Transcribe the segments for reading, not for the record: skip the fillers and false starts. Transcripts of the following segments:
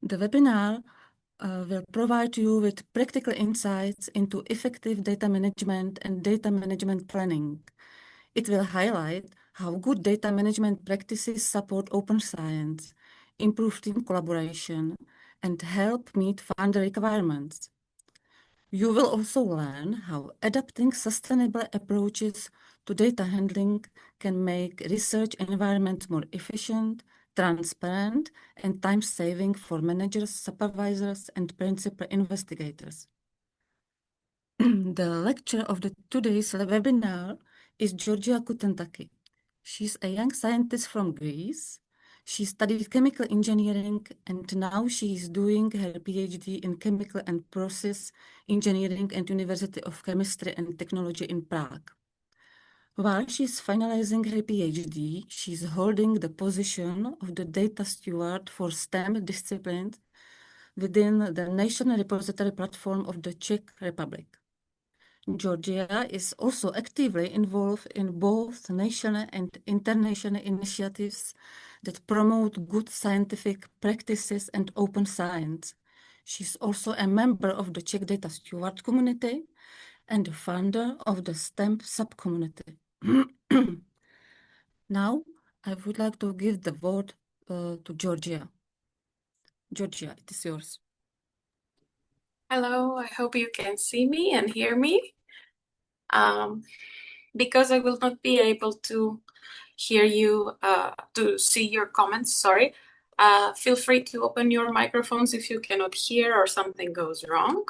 The webinar will provide you with practical insights into effective data management and data management planning. It will highlight how good data management practices support open science, improve team collaboration, and help meet funder requirements. You will also learn how adapting sustainable approaches to data handling can make research environments more efficient, transparent, and time-saving for managers, supervisors, and principal investigators. The lecturer of today's webinar is Georgia Kutentaki. She's a young scientist from Greece. She studied chemical engineering and now she is doing her PhD in chemical and process engineering at University of Chemistry and Technology in Prague. While she's finalizing her PhD, she's holding the position of the data steward for STEM disciplines within the National Repository Platform of the Czech Republic. Georgia is also actively involved in both national and international initiatives that promote good scientific practices and open science. She's also a member of the Czech Data Steward community and the founder of the STEM subcommunity. Now, I would like to give the word to Georgia. Georgia, it is yours. Hello, I hope you can see me and hear me. Because I will not be able to hear you, to see your comments, sorry. Feel free to open your microphones if you cannot hear or something goes wrong.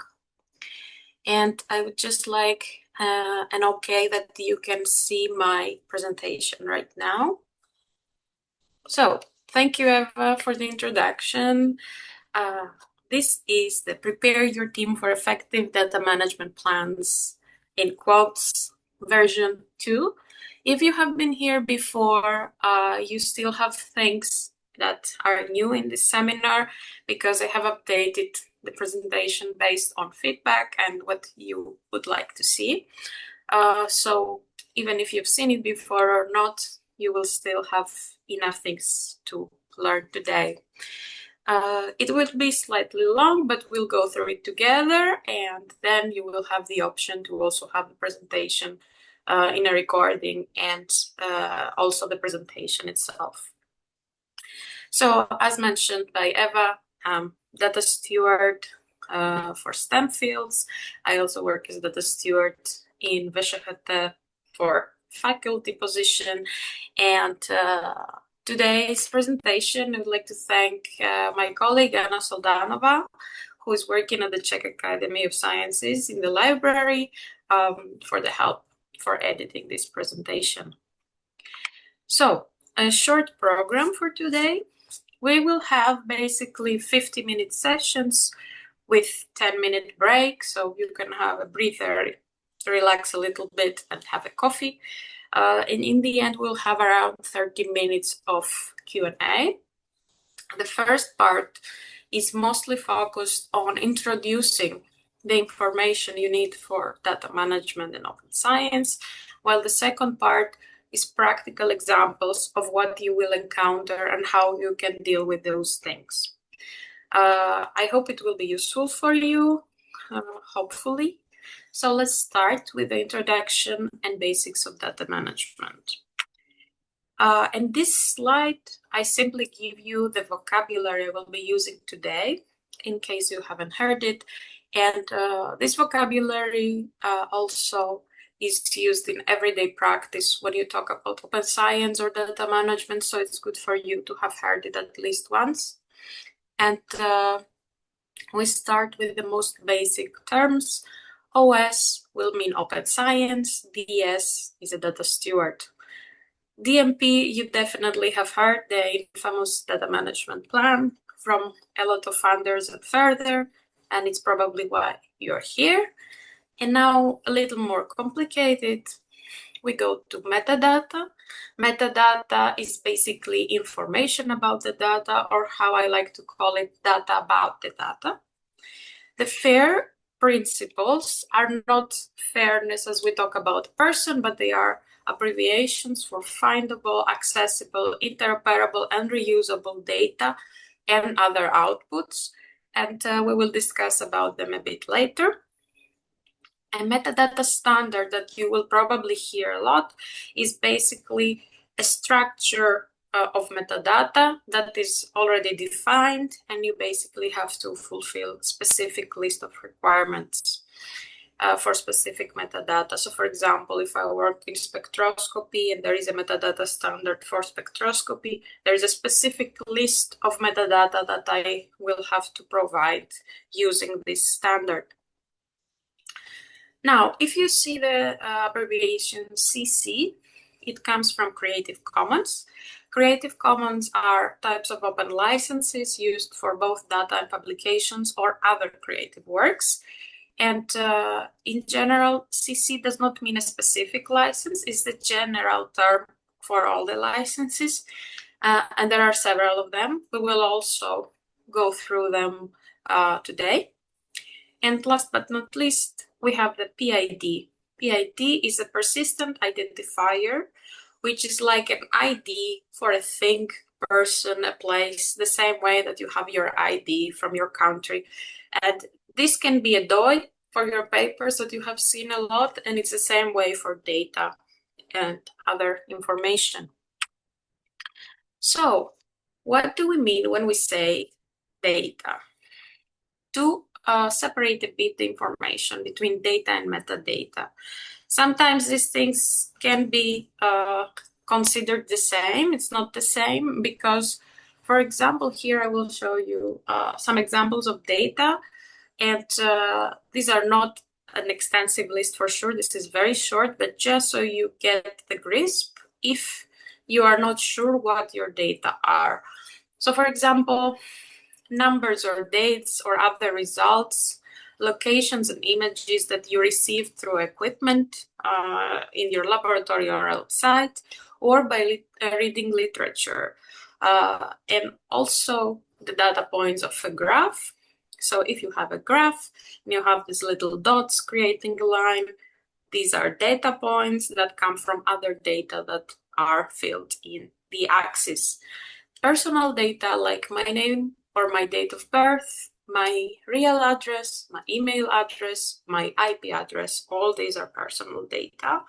And I would just like an okay that you can see my presentation right now. So thank you, Eva, for the introduction. This is the Prepare Your Team for Effective Data Management Plans, in quotes, version 2. If you have been here before, you still have things that are new in this seminar because I have updated the presentation based on feedback and what you would like to see. So even if you've seen it before or not, you will still have enough things to learn today. It will be slightly long, but we'll go through it together, and then you will have the option to also have the presentation in a recording and also the presentation itself. So as mentioned by Eva, data steward for STEM fields. I also work as data steward in VŠHT for faculty position, and today's presentation, I would like to thank my colleague Anna Soldanova, who is working at the Czech Academy of Sciences in the library, for the help for editing this presentation. So, a short program for today. We will have basically 50-minute sessions with 10-minute break, so you can have a breather, relax a little bit, and have a coffee. And in the end, we'll have around 30 minutes of Q&A. The first part is mostly focused on introducing the information you need for data management and open science, while the second part is practical examples of what you will encounter and how you can deal with those things. I hope it will be useful for you, hopefully. So let's start with the introduction and basics of data management. And this slide, I simply give you the vocabulary I will be using today, in case you haven't heard it. And this vocabulary also is used in everyday practice when you talk about open science or data management, so it's good for you to have heard it at least once. And we start with the most basic terms. OS will mean open science, DS is a data steward. DMP, you definitely have heard the infamous data management plan from a lot of funders and further, and it's probably why you're here. And now a little more complicated, we go to metadata. Metadata is basically information about the data, or how I like to call it, data about the data. The FAIR principles are not fairness as we talk about person, but they are abbreviations for findable, accessible, interoperable, and reusable data and other outputs, and we will discuss about them a bit later. A metadata standard that you will probably hear a lot is basically a structure of metadata that is already defined, and you basically have to fulfill specific list of requirements for specific metadata. So for example, if I work in spectroscopy and there is a metadata standard for spectroscopy, there is a specific list of metadata that I will have to provide using this standard. Now, if you see the abbreviation CC, it comes from Creative Commons. Creative Commons are types of open licenses used for both data and publications or other creative works. And in general, CC does not mean a specific license. It's the general term for all the licenses. And there are several of them. We will also go through them today. And last but not least, we have the PID. PID is a persistent identifier, which is like an ID for a thing, person, a place, the same way that you have your ID from your country. And this can be a DOI for your papers that you have seen a lot, and it's the same way for data and other information. So, what do we mean when we say data? To separate a bit the information between data and metadata. Sometimes these things can be considered the same. It's not the same because, for example, here I will show you some examples of data, and these are not an extensive list for sure. This is very short, but just so you get the grasp if you are not sure what your data are. So for example, numbers or dates or other results, locations and images that you received through equipment in your laboratory or outside, or by reading literature. And also the data points of a graph. So if you have a graph and you have these little dots creating a line, these are data points that come from other data that are filled in the axis. Personal data like my name or my date of birth, my real address, my email address, my IP address, all these are personal data.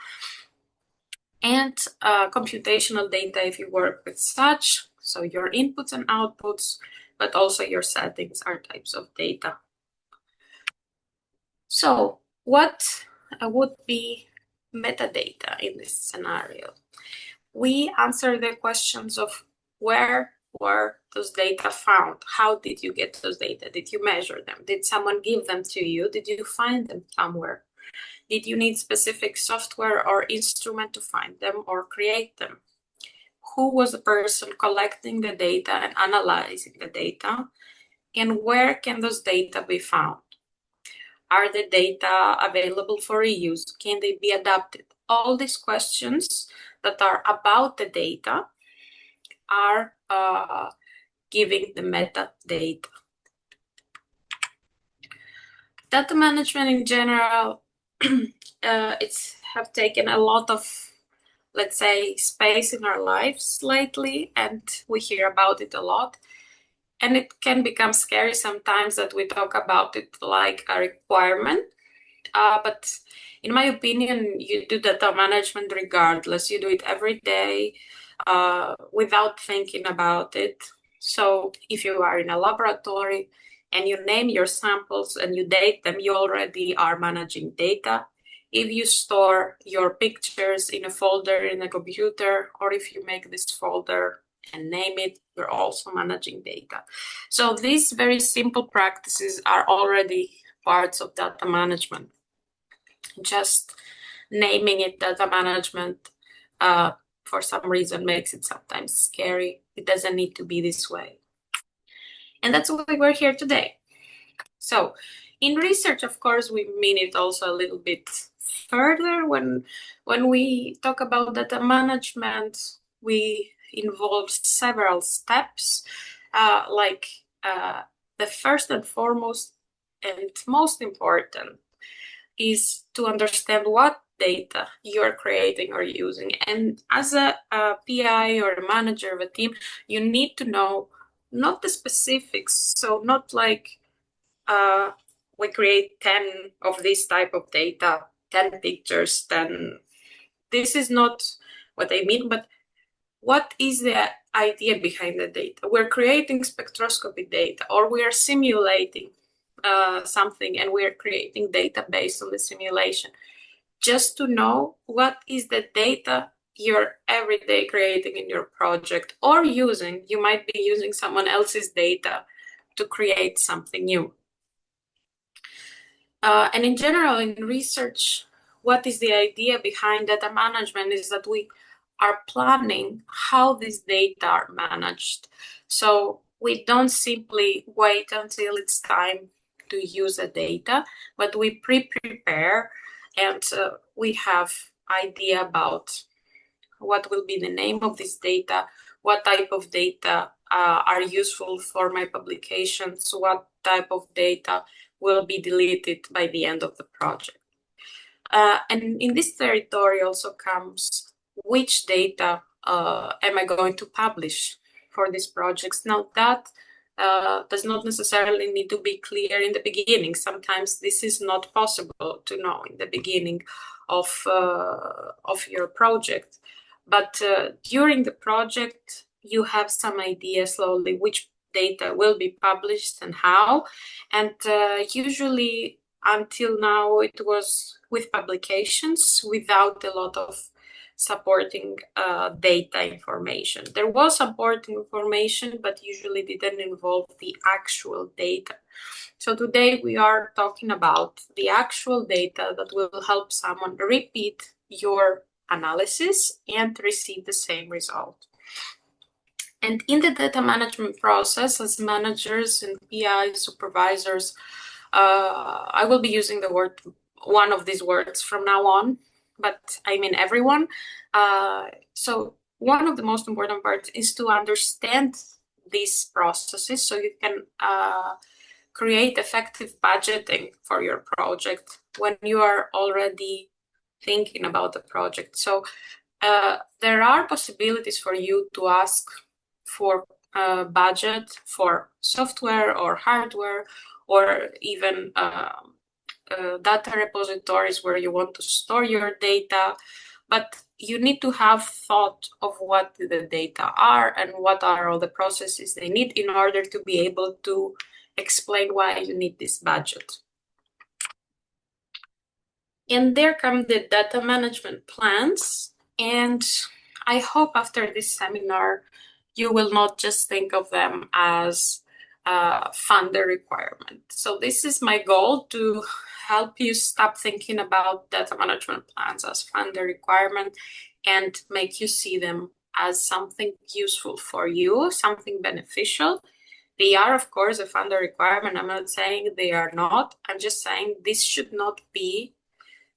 And computational data if you work with such, so your inputs and outputs, but also your settings are types of data. So what would be metadata in this scenario? We answer the questions of where were those data found? How did you get those data? Did you measure them? Did someone give them to you? Did you find them somewhere? Did you need specific software or instrument to find them or create them? Who was the person collecting the data and analyzing the data? And where can those data be found? Are the data available for reuse? Can they be adapted? All these questions that are about the data are giving the metadata. Data management in general, it's have taken a lot of, let's say, space in our lives lately, and we hear about it a lot. And it can become scary sometimes that we talk about it like a requirement. But in my opinion, you do data management regardless. You do it every day without thinking about it. So if you are in a laboratory and you name your samples and you date them, you already are managing data. If you store your pictures in a folder in a computer, or if you make this folder and name it, you're also managing data. So these very simple practices are already parts of data management. Just naming it data management for some reason makes it sometimes scary. It doesn't need to be this way. And that's why we're here today. So in research, of course, we mean it also a little bit further. When we talk about data management, we involve several steps, like the first and foremost and most important is to understand what data you're creating or using. And as a PI or a manager of a team, you need to know not the specifics. So not like we create 10 of this type of data, 10 pictures, then this is not what I mean, but what is the idea behind the data? We're creating spectroscopy data, or we are simulating something, and we're creating data based on the simulation. Just to know what is the data you're every day creating in your project or using. You might be using someone else's data to create something new. And in general, in research, what is the idea behind data management is that we are planning how these data are managed. So we don't simply wait until it's time to use the data, but we prepare and we have idea about what will be the name of this data, what type of data are useful for my publications, what type of data will be deleted by the end of the project. And in this territory also comes which data am I going to publish for these projects. Now that does not necessarily need to be clear in the beginning. Sometimes this is not possible to know in the beginning of your project. But during the project, you have some idea slowly which data will be published and how. And usually until now, it was with publications without a lot of supporting data information. There was supporting information, but usually didn't involve the actual data. So today we are talking about the actual data that will help someone repeat your analysis and receive the same result. And in the data management process, as managers and PI supervisors, I will be using one of these words from now on, but I mean everyone. So one of the most important parts is to understand these processes so you can create effective budgeting for your project when you are already thinking about the project. So there are possibilities for you to ask for budget for software or hardware, or even data repositories where you want to store your data. But you need to have thought of what the data are and what are all the processes they need in order to be able to explain why you need this budget. And there come the data management plans. And I hope after this seminar, you will not just think of them as funder requirement. So this is my goal, to help you stop thinking about data management plans as funder requirement and make you see them as something useful for you, something beneficial. They are, of course, a funder requirement. I'm not saying they are not. I'm just saying this should not be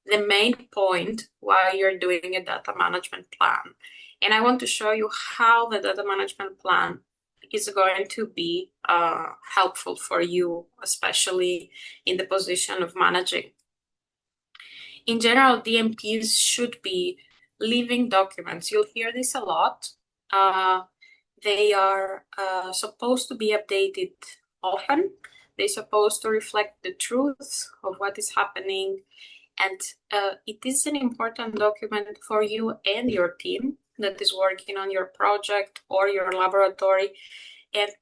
the main point while you're doing a data management plan. And I want to show you how the data management plan is going to be helpful for you, especially in the position of managing. In general, DMPs should be living documents. You'll hear this a lot. They are supposed to be updated often. They're supposed to reflect the truth of what is happening. And it is an important document for you and your team that is working on your project or your laboratory. And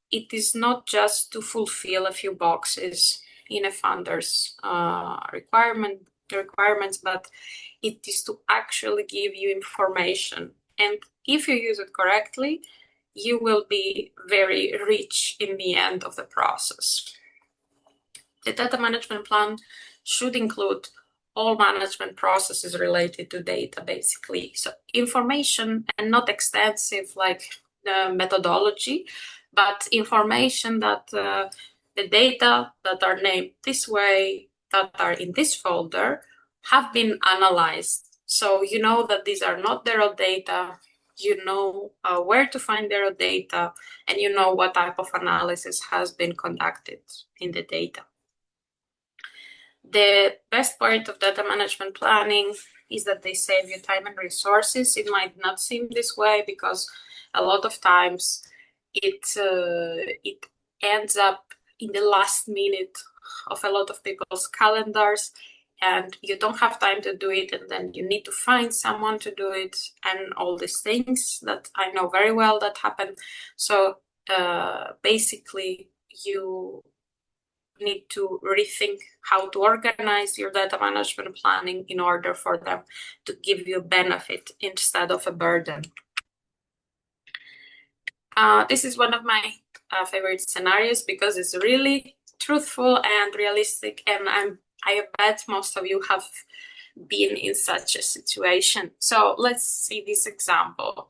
it is not just to fulfill a few boxes in a funder's requirements, but it is to actually give you information. And if you use it correctly, you will be very rich in the end of the process. The data management plan should include all management processes related to data, basically. So information, and not extensive like the methodology, but information that the data that are named this way, that are in this folder, have been analyzed. So you know that these are not their own data, you know where to find their data, and you know what type of analysis has been conducted in the data. The best part of data management planning is that they save you time and resources. It might not seem this way because a lot of times it ends up in the last minute of a lot of people's calendars, and you don't have time to do it, and then you need to find someone to do it, and all these things that I know very well that happen. So basically, you need to rethink how to organize your data management planning in order for them to give you a benefit instead of a burden. This is one of my favorite scenarios because it's really truthful and realistic, and I bet most of you have been in such a situation. So let's see this example.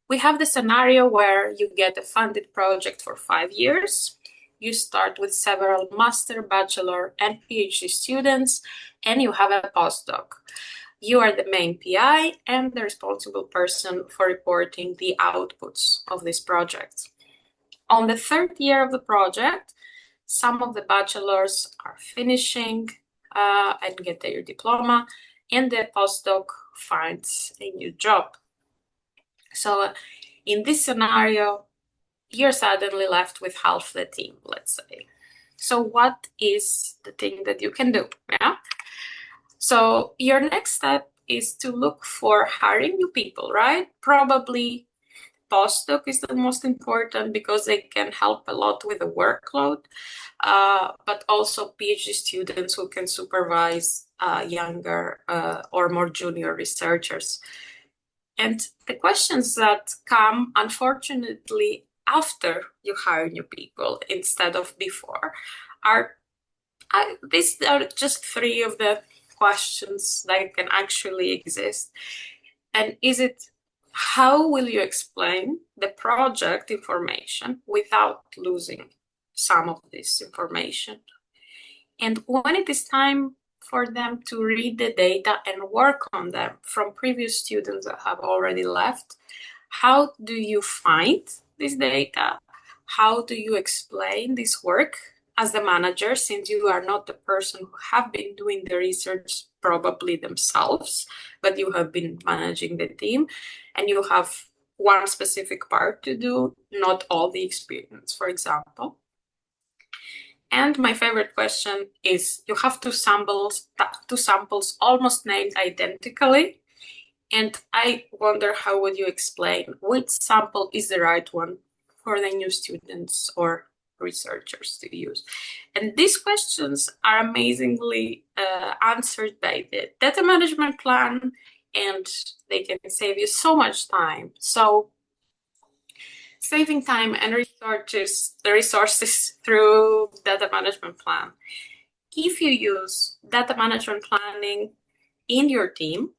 We have the scenario where you get a funded project for 5 years. You start with several master, bachelor, and PhD students, and you have a postdoc. You are the main PI and the responsible person for reporting the outputs of this project. On the 3rd year of the project, some of the bachelors are finishing and get their diploma, and the postdoc finds a new job. So in this scenario, you're suddenly left with half the team, let's say. So what is the thing that you can do? Yeah. So your next step is to look for hiring new people, right? Probably postdoc is the most important because they can help a lot with the workload, but also PhD students who can supervise younger or more junior researchers. And the questions that come, unfortunately, after you hire new people instead of before are, these are just 3 of the questions that can actually exist. And is it, how will you explain the project information without losing some of this information? And when it is time for them to read the data and work on them from previous students that have already left, how do you find this data? How do you explain this work as the manager, since you are not the person who have been doing the research probably themselves, but you have been managing the team and you have one specific part to do, not all the experience, for example. And my favorite question is, you have 2 samples almost named identically. And I wonder, how would you explain which sample is the right one for the new students or researchers to use? And these questions are amazingly answered by the data management plan, and they can save you so much time. So saving time and resources through data management plan. If you use data management planning in your team,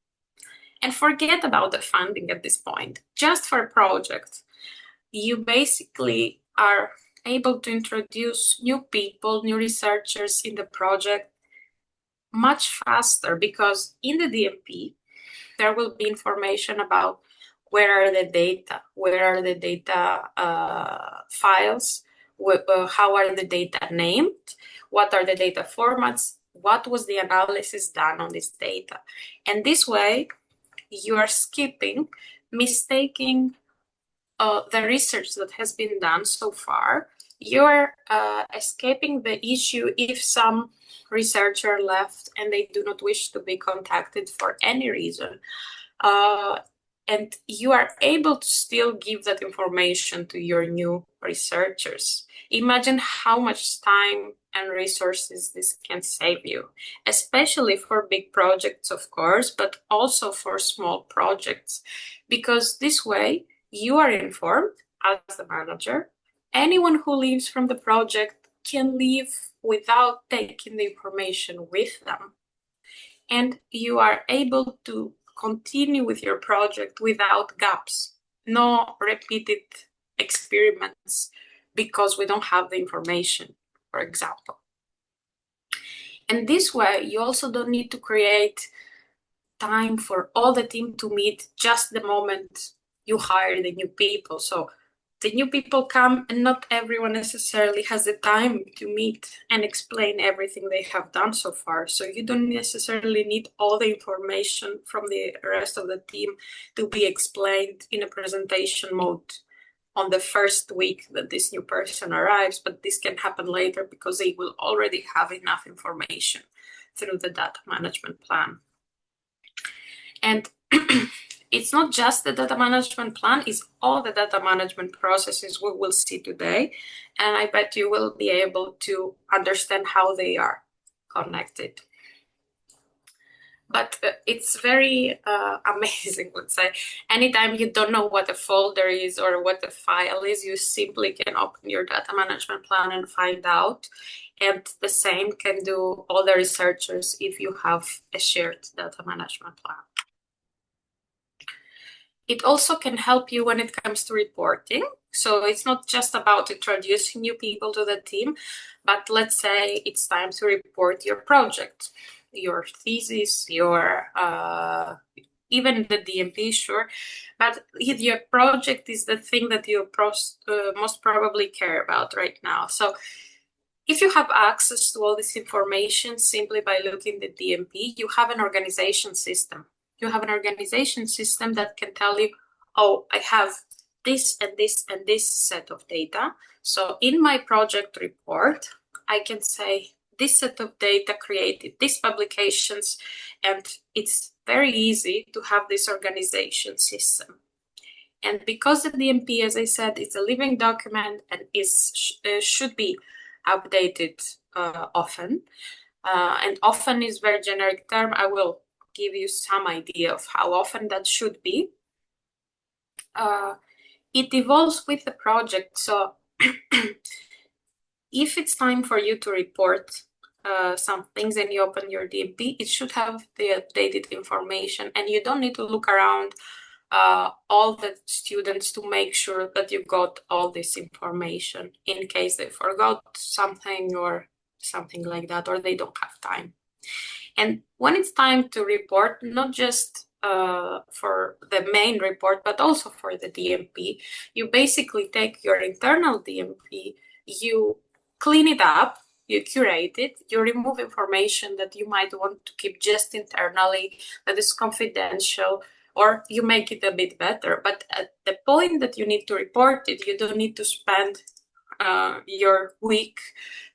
and forget about the funding at this point, just for a project, you basically are able to introduce new people, new researchers in the project much faster, because in the DMP, there will be information about where are the data, files, how are the data named, what are the data formats, what was the analysis done on this data. And this way, you are mistaking the research that has been done so far. You are escaping the issue if some researcher left and they do not wish to be contacted for any reason. And you are able to still give that information to your new researchers. Imagine how much time and resources this can save you, especially for big projects, of course, but also for small projects, because this way you are informed as the manager. Anyone who leaves from the project can leave without taking the information with them. And you are able to continue with your project without gaps, no repeated experiments because we don't have the information, for example. And this way, you also don't need to create time for all the team to meet just the moment you hire the new people. So the new people come and not everyone necessarily has the time to meet and explain everything they have done so far. So you don't necessarily need all the information from the rest of the team to be explained in a presentation mode. on the first week that this new person arrives, but this can happen later because they will already have enough information through the data management plan. And it's not just the data management plan, it's all the data management processes we will see today. And I bet you will be able to understand how they are connected. But it's very amazing, let's say. Anytime you don't know what a folder is or what a file is, you simply can open your data management plan and find out. And the same can do all the researchers if you have a shared data management plan. It also can help you when it comes to reporting. So it's not just about introducing new people to the team, but let's say it's time to report your project, your thesis, your even the DMP, sure. But if your project is the thing that you most probably care about right now. So if you have access to all this information simply by looking at the DMP, you have an organization system. You have an organization system that can tell you, oh, I have this and this and this set of data. So in my project report, I can say this set of data created these publications, and it's very easy to have this organization system. And because the DMP, as I said, is a living document and should be updated often, and often is very generic term, I will give you some idea of how often that should be. It evolves with the project. So if it's time for you to report some things and you open your DMP, it should have the updated information, and you don't need to look around all the students to make sure that you got all this information in case they forgot something or something like that, or they don't have time. And when it's time to report, not just for the main report, but also for the DMP, you basically take your internal DMP, you clean it up, you curate it, you remove information that you might want to keep just internally, that is confidential, or you make it a bit better. But at the point that you need to report it, you don't need to spend your week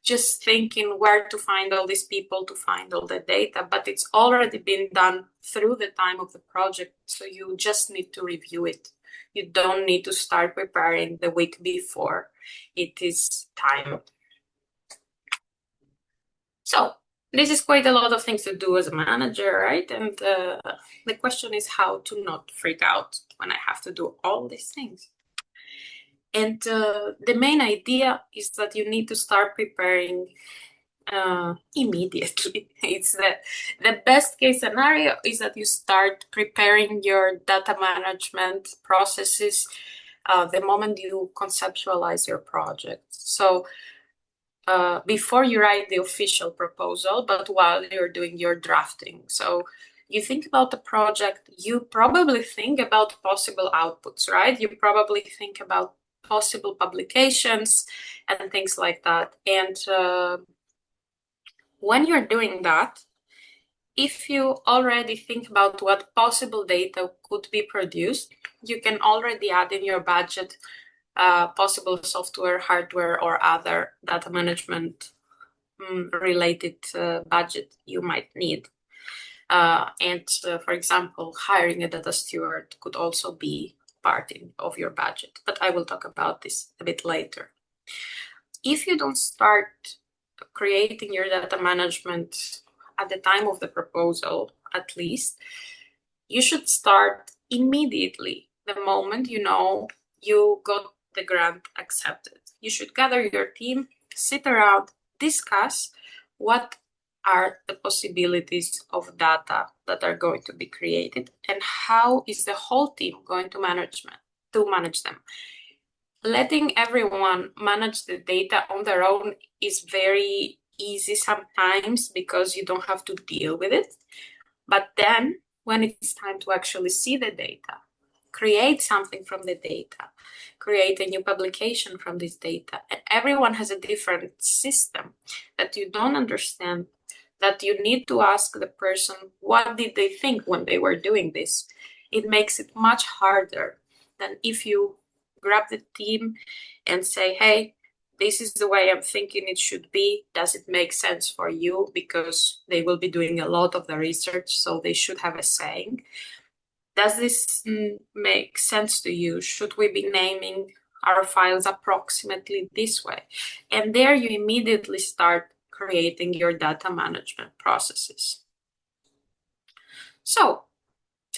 just thinking where to find all these people, to find all the data, but it's already been done through the time of the project. So you just need to review it. You don't need to start preparing the week before. It is time. So this is quite a lot of things to do as a manager, right? And the question is how to not freak out when I have to do all these things. And the main idea is that you need to start preparing immediately. It's the best case scenario is that you start preparing your data management processes the moment you conceptualize your project. So before you write the official proposal, but while you're doing your drafting. So you think about the project, you probably think about possible outputs, right? You probably think about possible publications and things like that. And when you're doing that, if you already think about what possible data could be produced, you can already add in your budget possible software, hardware, or other data management related budget you might need. And for example, hiring a data steward could also be part of your budget, but I will talk about this a bit later. If you don't start creating your data management at the time of the proposal, at least, you should start immediately the moment you know you got the grant accepted. You should gather your team, sit around, discuss what are the possibilities of data that are going to be created and how is the whole team going to manage them. Letting everyone manage the data on their own is very easy sometimes because you don't have to deal with it. But then when it's time to actually see the data, create something from the data, create a new publication from this data, and everyone has a different system that you don't understand, that you need to ask the person, what did they think when they were doing this? It makes it much harder than if you grab the team and say, hey, this is the way I'm thinking it should be. Does it make sense for you? Because they will be doing a lot of the research, so they should have a saying. Does this make sense to you? Should we be naming our files approximately this way? And there you immediately start creating your data management processes. So,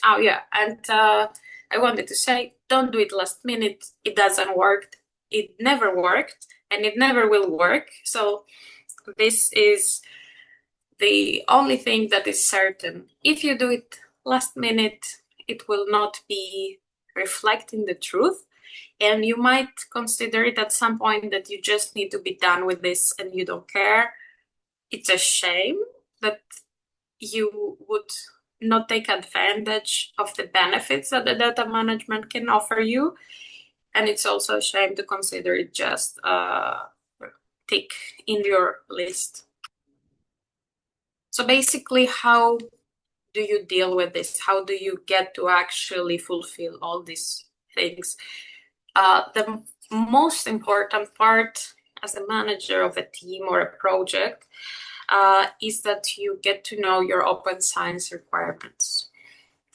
oh yeah, and I wanted to say, don't do it last minute. It doesn't work. It never worked, and it never will work. So this is the only thing that is certain. If you do it last minute, it will not be reflecting the truth. And you might consider it at some point that you just need to be done with this and you don't care. It's a shame that you would not take advantage of the benefits that the data management can offer you. And it's also a shame to consider it just tick in your list. So basically, how do you deal with this? How do you get to actually fulfill all these things? The most important part as a manager of a team or a project is that you get to know your open science requirements.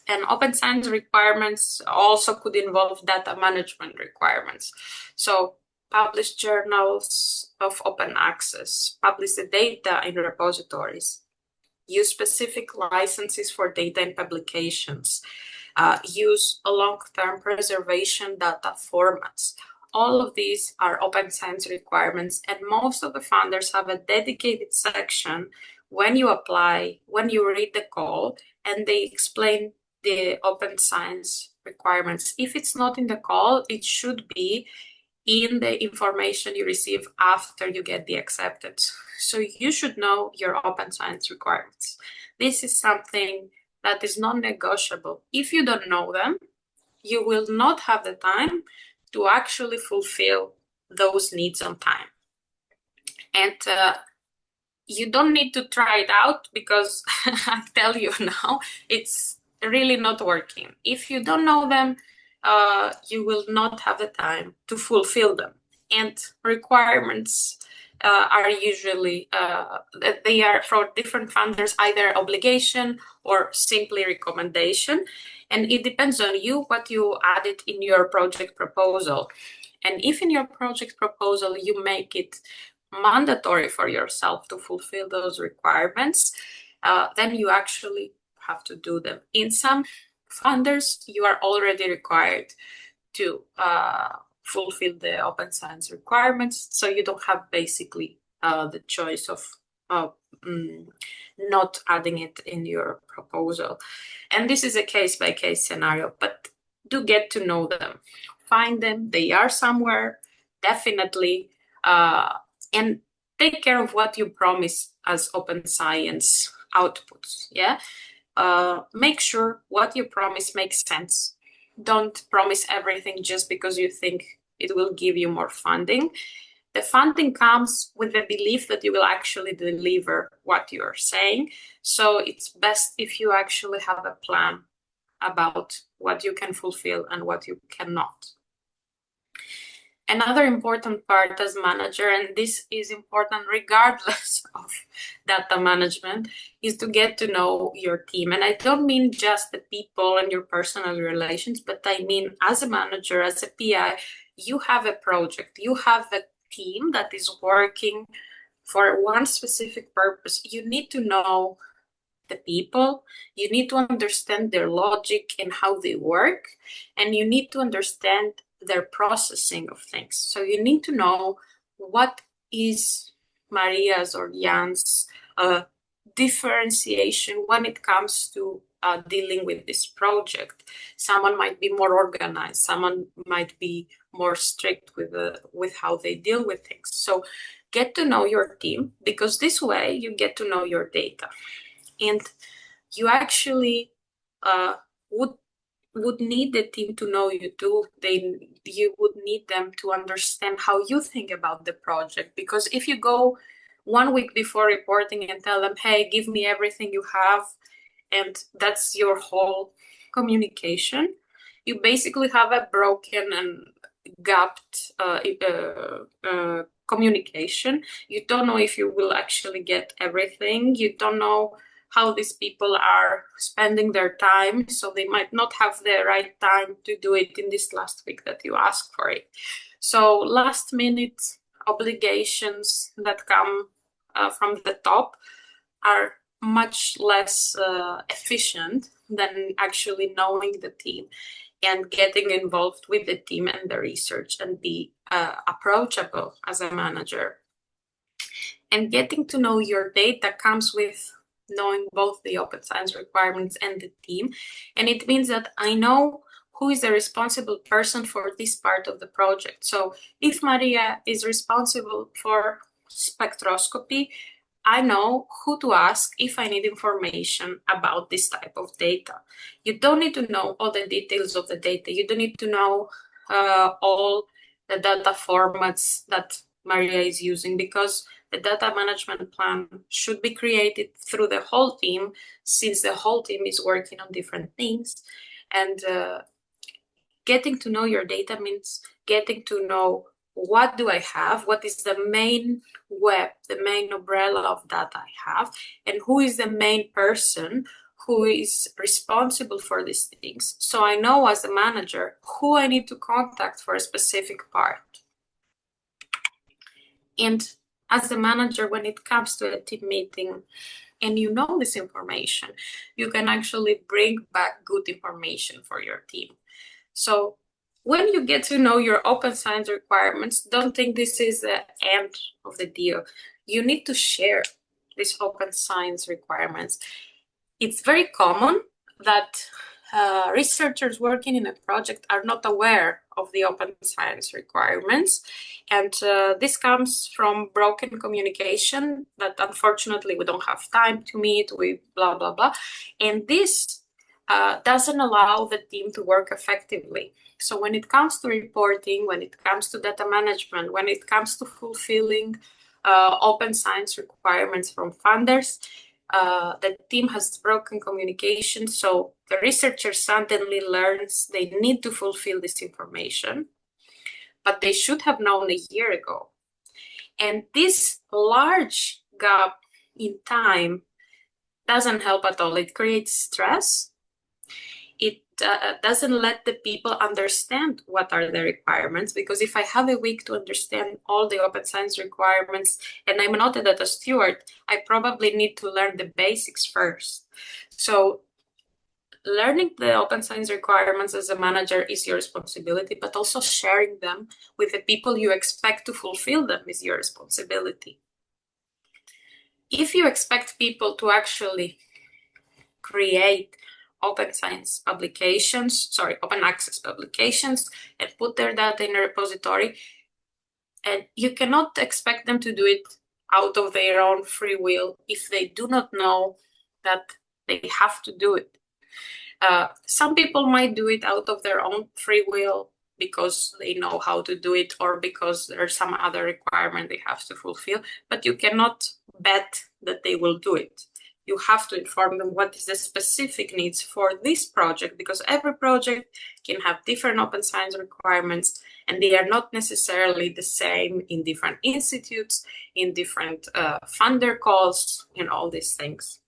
And open science requirements also could involve data management requirements. So publish journals of open access, publish the data in repositories, use specific licenses for data and publications, use a long-term preservation data formats. All of these are open science requirements, and most of the funders have a dedicated section when you apply, when you read the call, and they explain the open science requirements. If it's not in the call, it should be in the information you receive after you get the acceptance. So you should know your open science requirements. This is something that is non-negotiable. If you don't know them, you will not have the time to actually fulfill those needs on time. And you don't need to try it out, because I tell you now, it's really not working. If you don't know them, you will not have the time to fulfill them. And requirements are usually, they are for different funders, either obligation or simply recommendation. And it depends on you what you added in your project proposal. And if in your project proposal you make it mandatory for yourself to fulfill those requirements, then you actually have to do them. In some funders, you are already required to fulfill the open science requirements, so you don't have basically the choice of not adding it in your proposal. And this is a case-by-case scenario, but do get to know them. Find them, they are somewhere, definitely, and take care of what you promise as open science outputs, yeah? Make sure what you promise makes sense. Don't promise everything just because you think it will give you more funding. The funding comes with the belief that you will actually deliver what you're saying. So it's best if you actually have a plan about what you can fulfill and what you cannot. Another important part as manager, and this is important regardless of data management, is to get to know your team. And I don't mean just the people and your personal relations, but I mean as a manager, as a PI, you have a project, you have a team that is working for one specific purpose. You need to know the people, you need to understand their logic and how they work, and you need to understand their processing of things. So you need to know what is Maria's or Jan's differentiation when it comes to dealing with this project. Someone might be more organized, someone might be more strict with how they deal with things. So get to know your team, because this way you get to know your data. And you actually would need the team to know you too. You would need them to understand how you think about the project. Because if you go 1 week before reporting and tell them, hey, give me everything you have, and that's your whole communication, you basically have a broken and gapped communication. You don't know if you will actually get everything. You don't know how these people are spending their time, so they might not have the right time to do it in this last week that you ask for it. So last minute obligations that come from the top are much less efficient than actually knowing the team and getting involved with the team and the research and be approachable as a manager. And getting to know your data comes with knowing both the open science requirements and the team. And it means that I know who is the responsible person for this part of the project. So if Maria is responsible for spectroscopy, I know who to ask if I need information about this type of data. You don't need to know all the details of the data. You don't need to know all the data formats that Maria is using, because the data management plan should be created through the whole team, since the whole team is working on different things. And getting to know your data means getting to know what do I have, what is the main web, the main umbrella of data I have, and who is the main person who is responsible for these things. So I know as a manager who I need to contact for a specific part. And as a manager, when it comes to a team meeting and you know this information, you can actually bring back good information for your team. So when you get to know your open science requirements, don't think this is the end of the deal. You need to share these open science requirements. It's very common that researchers working in a project are not aware of the open science requirements. And this comes from broken communication that unfortunately we don't have time to meet, we blah, blah, blah. And this doesn't allow the team to work effectively. So when it comes to reporting, when it comes to data management, when it comes to fulfilling open science requirements from funders, the team has broken communication. So the researcher suddenly learns they need to fulfill this information, but they should have known a year ago. And this large gap in time doesn't help at all. It creates stress. It doesn't let the people understand what are the requirements, because if I have a week to understand all the open science requirements and I'm not a data steward, I probably need to learn the basics first. So learning the open science requirements as a manager is your responsibility, but also sharing them with the people you expect to fulfill them is your responsibility. If you expect people to actually create open access publications, and put their data in a repository, and you cannot expect them to do it out of their own free will if they do not know that they have to do it. Some people might do it out of their own free will because they know how to do it or because there's some other requirement they have to fulfill, but you cannot bet that they will do it. You have to inform them what is the specific needs for this project, because every project can have different open science requirements and they are not necessarily the same in different institutes, in different funder calls, and all these things.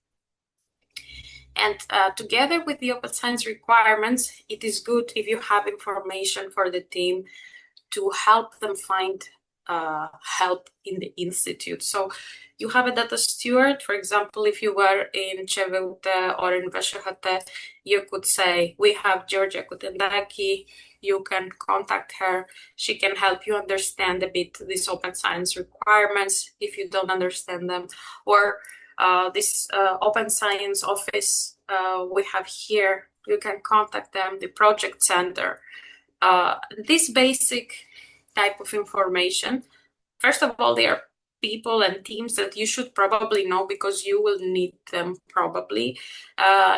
And together with the open science requirements, it is good if you have information for the team to help them find help in the institute. So you have a data steward. For example, if you were in ČVUT or in VŠHT, you could say, we have Georgia Kutendaki, you can contact her. She can help you understand a bit these open science requirements if you don't understand them. Or this open science office we have here, you can contact them, the project center. This basic type of information, first of all, they are people and teams that you should probably know because you will need them probably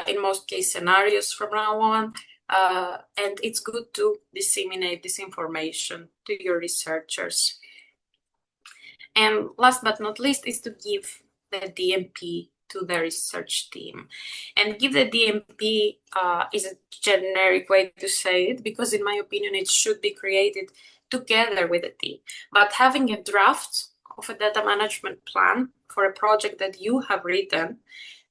in most case scenarios from now on. And it's good to disseminate this information to your researchers. And last but not least is to give the DMP to the research team. And give the DMP is a generic way to say it, because in my opinion, it should be created together with the team. But having a draft of a data management plan for a project that you have written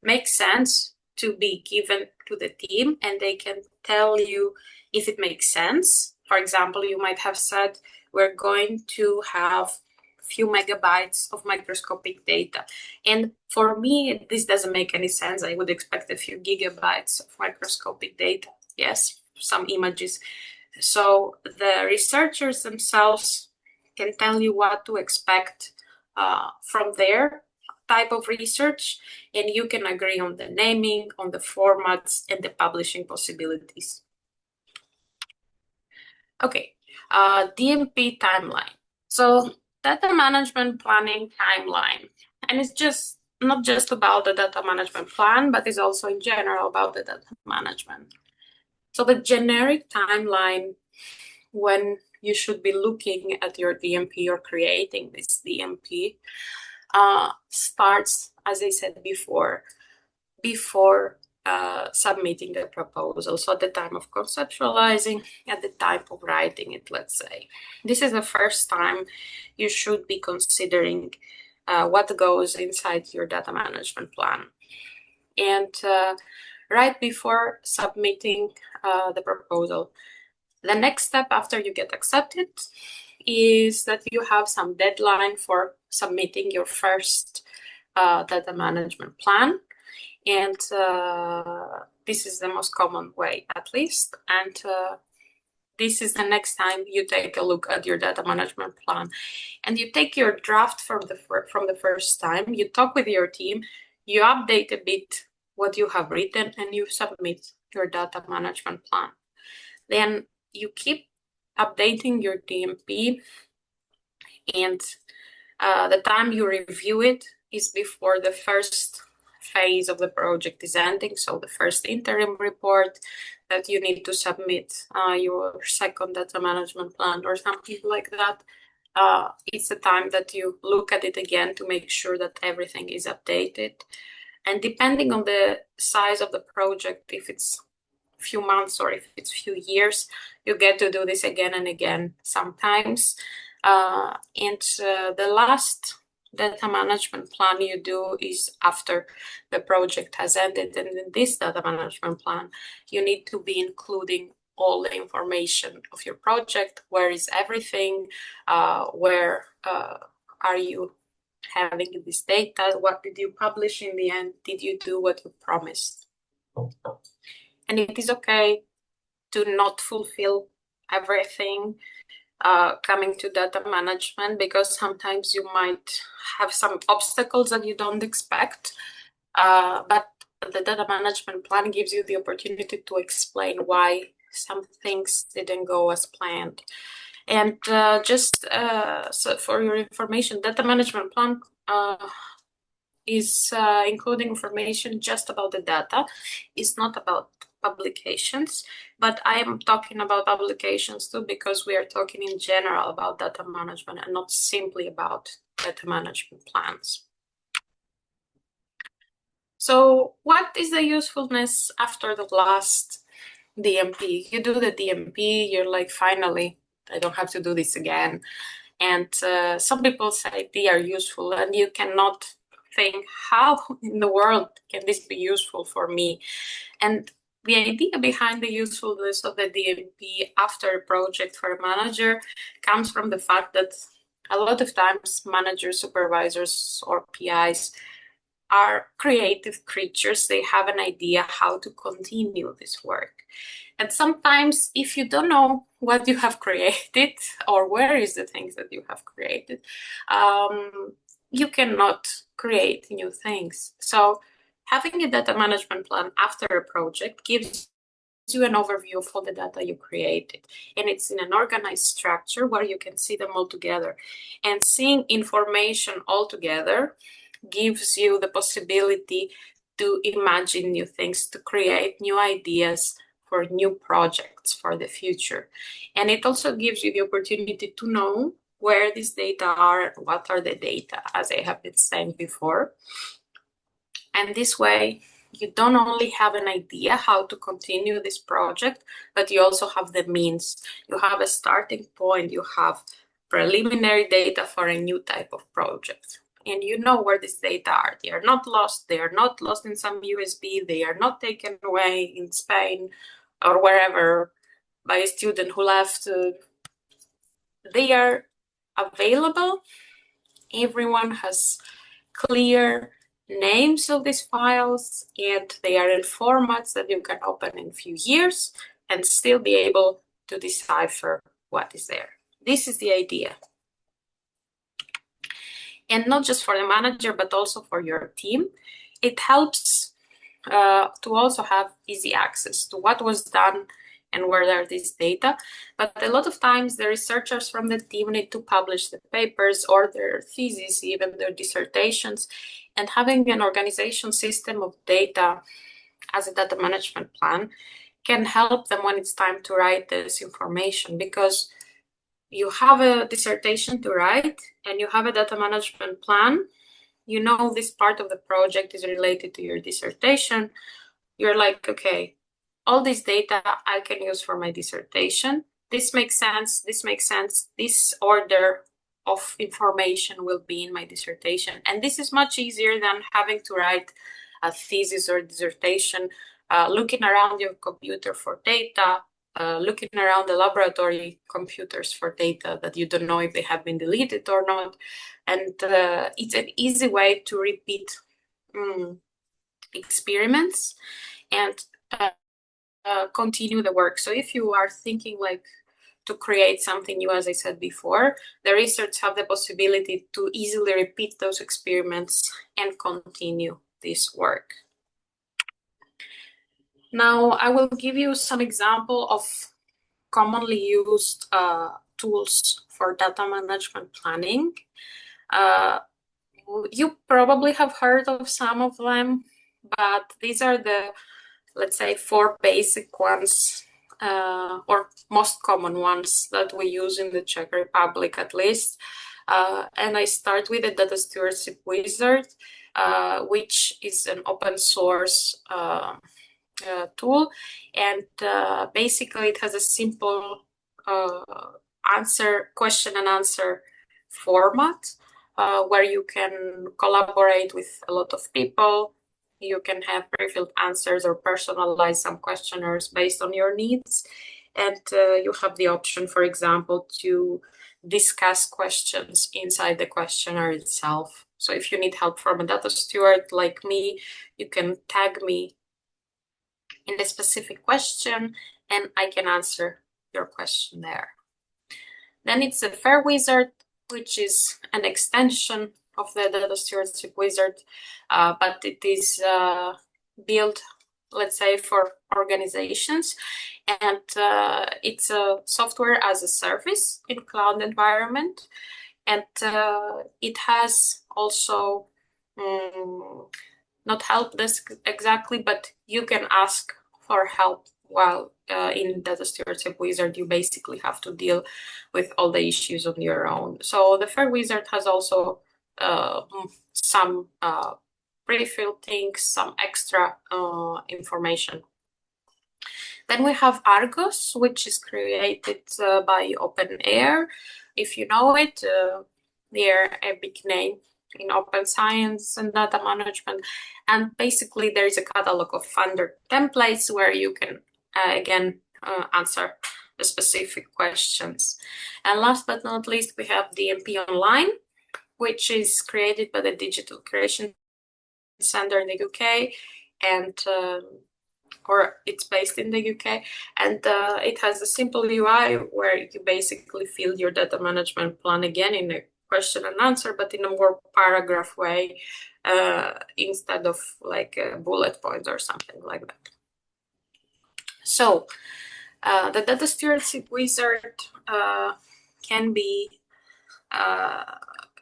makes sense to be given to the team, and they can tell you if it makes sense. For example, you might have said, we're going to have a few megabytes of microscopic data. And for me, this doesn't make any sense. I would expect a few gigabytes of microscopic data. Yes, some images. So the researchers themselves can tell you what to expect from their type of research, and you can agree on the naming, on the formats, and the publishing possibilities. Okay, DMP timeline. So data management planning timeline, and it's just not just about the data management plan, but it's also in general about the data management. So the generic timeline when you should be looking at your DMP or creating this DMP starts, as I said before submitting the proposal. So at the time of conceptualizing, at the time of writing it, let's say. This is the first time you should be considering what goes inside your data management plan. And right before submitting the proposal, the next step after you get accepted is that you have some deadline for submitting your first data management plan. And this is the most common way, at least. And this is the next time you take a look at your data management plan. And you take your draft from the first time, you talk with your team, you update a bit what you have written, and you submit your data management plan. Then you keep updating your DMP, and the time you review it is before the first phase of the project is ending. So the first interim report that you need to submit, your second data management plan or something like that. It's the time that you look at it again to make sure that everything is updated. And depending on the size of the project, if it's a few months or if it's a few years, you get to do this again and again sometimes. And the last data management plan you do is after the project has ended. And in this data management plan, you need to be including all the information of your project. Where is everything? Where are you having this data? What did you publish in the end? Did you do what you promised? And it is okay to not fulfill everything coming to data management, because sometimes you might have some obstacles that you don't expect. But the data management plan gives you the opportunity to explain why some things didn't go as planned. And so for your information, data management plan is including information just about the data. It's not about publications, but I am talking about publications too, because we are talking in general about data management and not simply about data management plans. So what is the usefulness after the last DMP? You do the DMP, you're like, finally, I don't have to do this again. And some people say they are useful, and you cannot think, how in the world can this be useful for me? And the idea behind the usefulness of the DMP after a project for a manager comes from the fact that a lot of times managers, supervisors, or PIs are creative creatures. They have an idea how to continue this work. And sometimes if you don't know what you have created or where is the things that you have created, you cannot create new things. So having a data management plan after a project gives you an overview of all the data you created. And it's in an organized structure where you can see them all together. And seeing information all together gives you the possibility to imagine new things, to create new ideas for new projects for the future. And it also gives you the opportunity to know where these data are, what are the data, as I have been saying before. And this way, you don't only have an idea how to continue this project, but you also have the means. You have a starting point, you have preliminary data for a new type of project. And you know where these data are. They are not lost. They are not lost in some USB. They are not taken away in Spain or wherever by a student who left. They are available. Everyone has clear names of these files, and they are in formats that you can open in a few years and still be able to decipher what is there. This is the idea. And not just for the manager, but also for your team. It helps to also have easy access to what was done and where are these data. But a lot of times the researchers from the team need to publish the papers or their theses, even their dissertations, and having an organization system of data as a data management plan can help them when it's time to write this information, because you have a dissertation to write and you have a data management plan. You know this part of the project is related to your dissertation. You're like, okay, all this data I can use for my dissertation. This makes sense. This makes sense. This order of information will be in my dissertation. And this is much easier than having to write a thesis or dissertation, looking around your computer for data, looking around the laboratory computers for data that you don't know if they have been deleted or not. And it's an easy way to repeat experiments and continue the work. So if you are thinking like to create something new, as I said before, the researchers have the possibility to easily repeat those experiments and continue this work. Now, I will give you some example of commonly used tools for data management planning. You probably have heard of some of them, but these are the, let's say, 4 basic ones, or most common ones that we use in the Czech Republic, at least. And I start with the Data Stewardship Wizard, which is an open source tool. And basically it has a simple question and answer format, where you can collaborate with a lot of people. You can have pre-filled answers or personalize some questionnaires based on your needs. And you have the option, for example, to discuss questions inside the questionnaire itself. So if you need help from a data steward like me, you can tag me in the specific question and I can answer your question there. Then it's the FAIR Wizard, which is an extension of the Data Stewardship Wizard, but it is built, let's say, for organizations. And it's a software as a service in cloud environment. And it has also not help desk exactly, but you can ask for help while in Data Stewardship Wizard, you basically have to deal with all the issues on your own. So the FAIR Wizard has also some pre-filled things, some extra information. Then we have Argos, which is created by OpenAir. If you know it, they're a big name in open science and data management. And basically there is a catalog of funder templates where you can, again, answer the specific questions. And last but not least, we have DMP Online, which is created by the Digital Creation Center in the UK, and or it's based in the UK, and it has a simple UI where you basically fill your data management plan again in a question and answer, but in a more paragraph way, instead of like a bullet points or something like that. So the Data Stewardship Wizard can be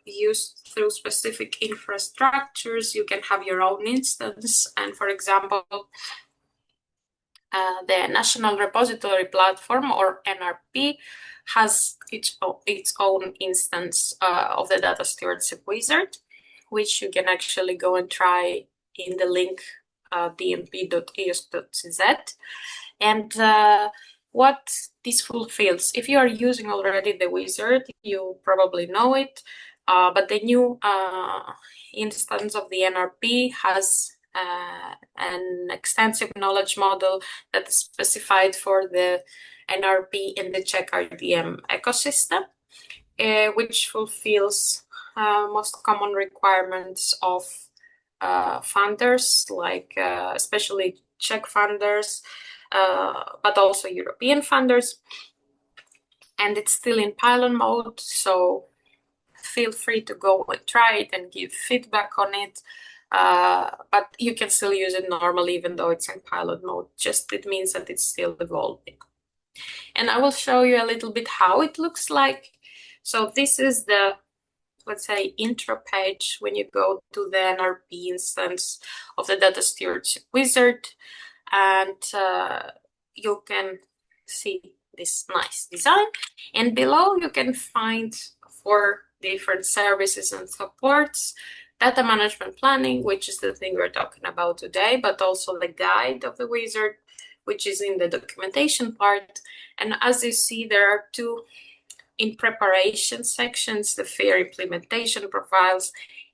used through specific infrastructures. You can have your own instance, and for example, the National Repository Platform, or NRP, has its own instance of the Data Stewardship Wizard, which you can actually go and try in the link dmp.eosc.cz. And what this fulfills, if you are using already the wizard, you probably know it, but the new instance of the NRP has an extensive knowledge model that is specified for the NRP in the Czech RDM ecosystem, which fulfills most common requirements of funders, like especially Czech funders, but also European funders. And it's still in pilot mode, so feel free to go and try it and give feedback on it. But you can still use it normally, even though it's in pilot mode. Just it means that it's still evolving. And I will show you a little bit how it looks like. So this is the, let's say, intro page when you go to the NRP instance of the data stewardship wizard, and you can see this nice design. And below you can find 4 different services and supports: data management planning, which is the thing we're talking about today, but also the guide of the wizard, which is in the documentation part. And as you see, there are 2 in preparation sections: the fair implementation profiles,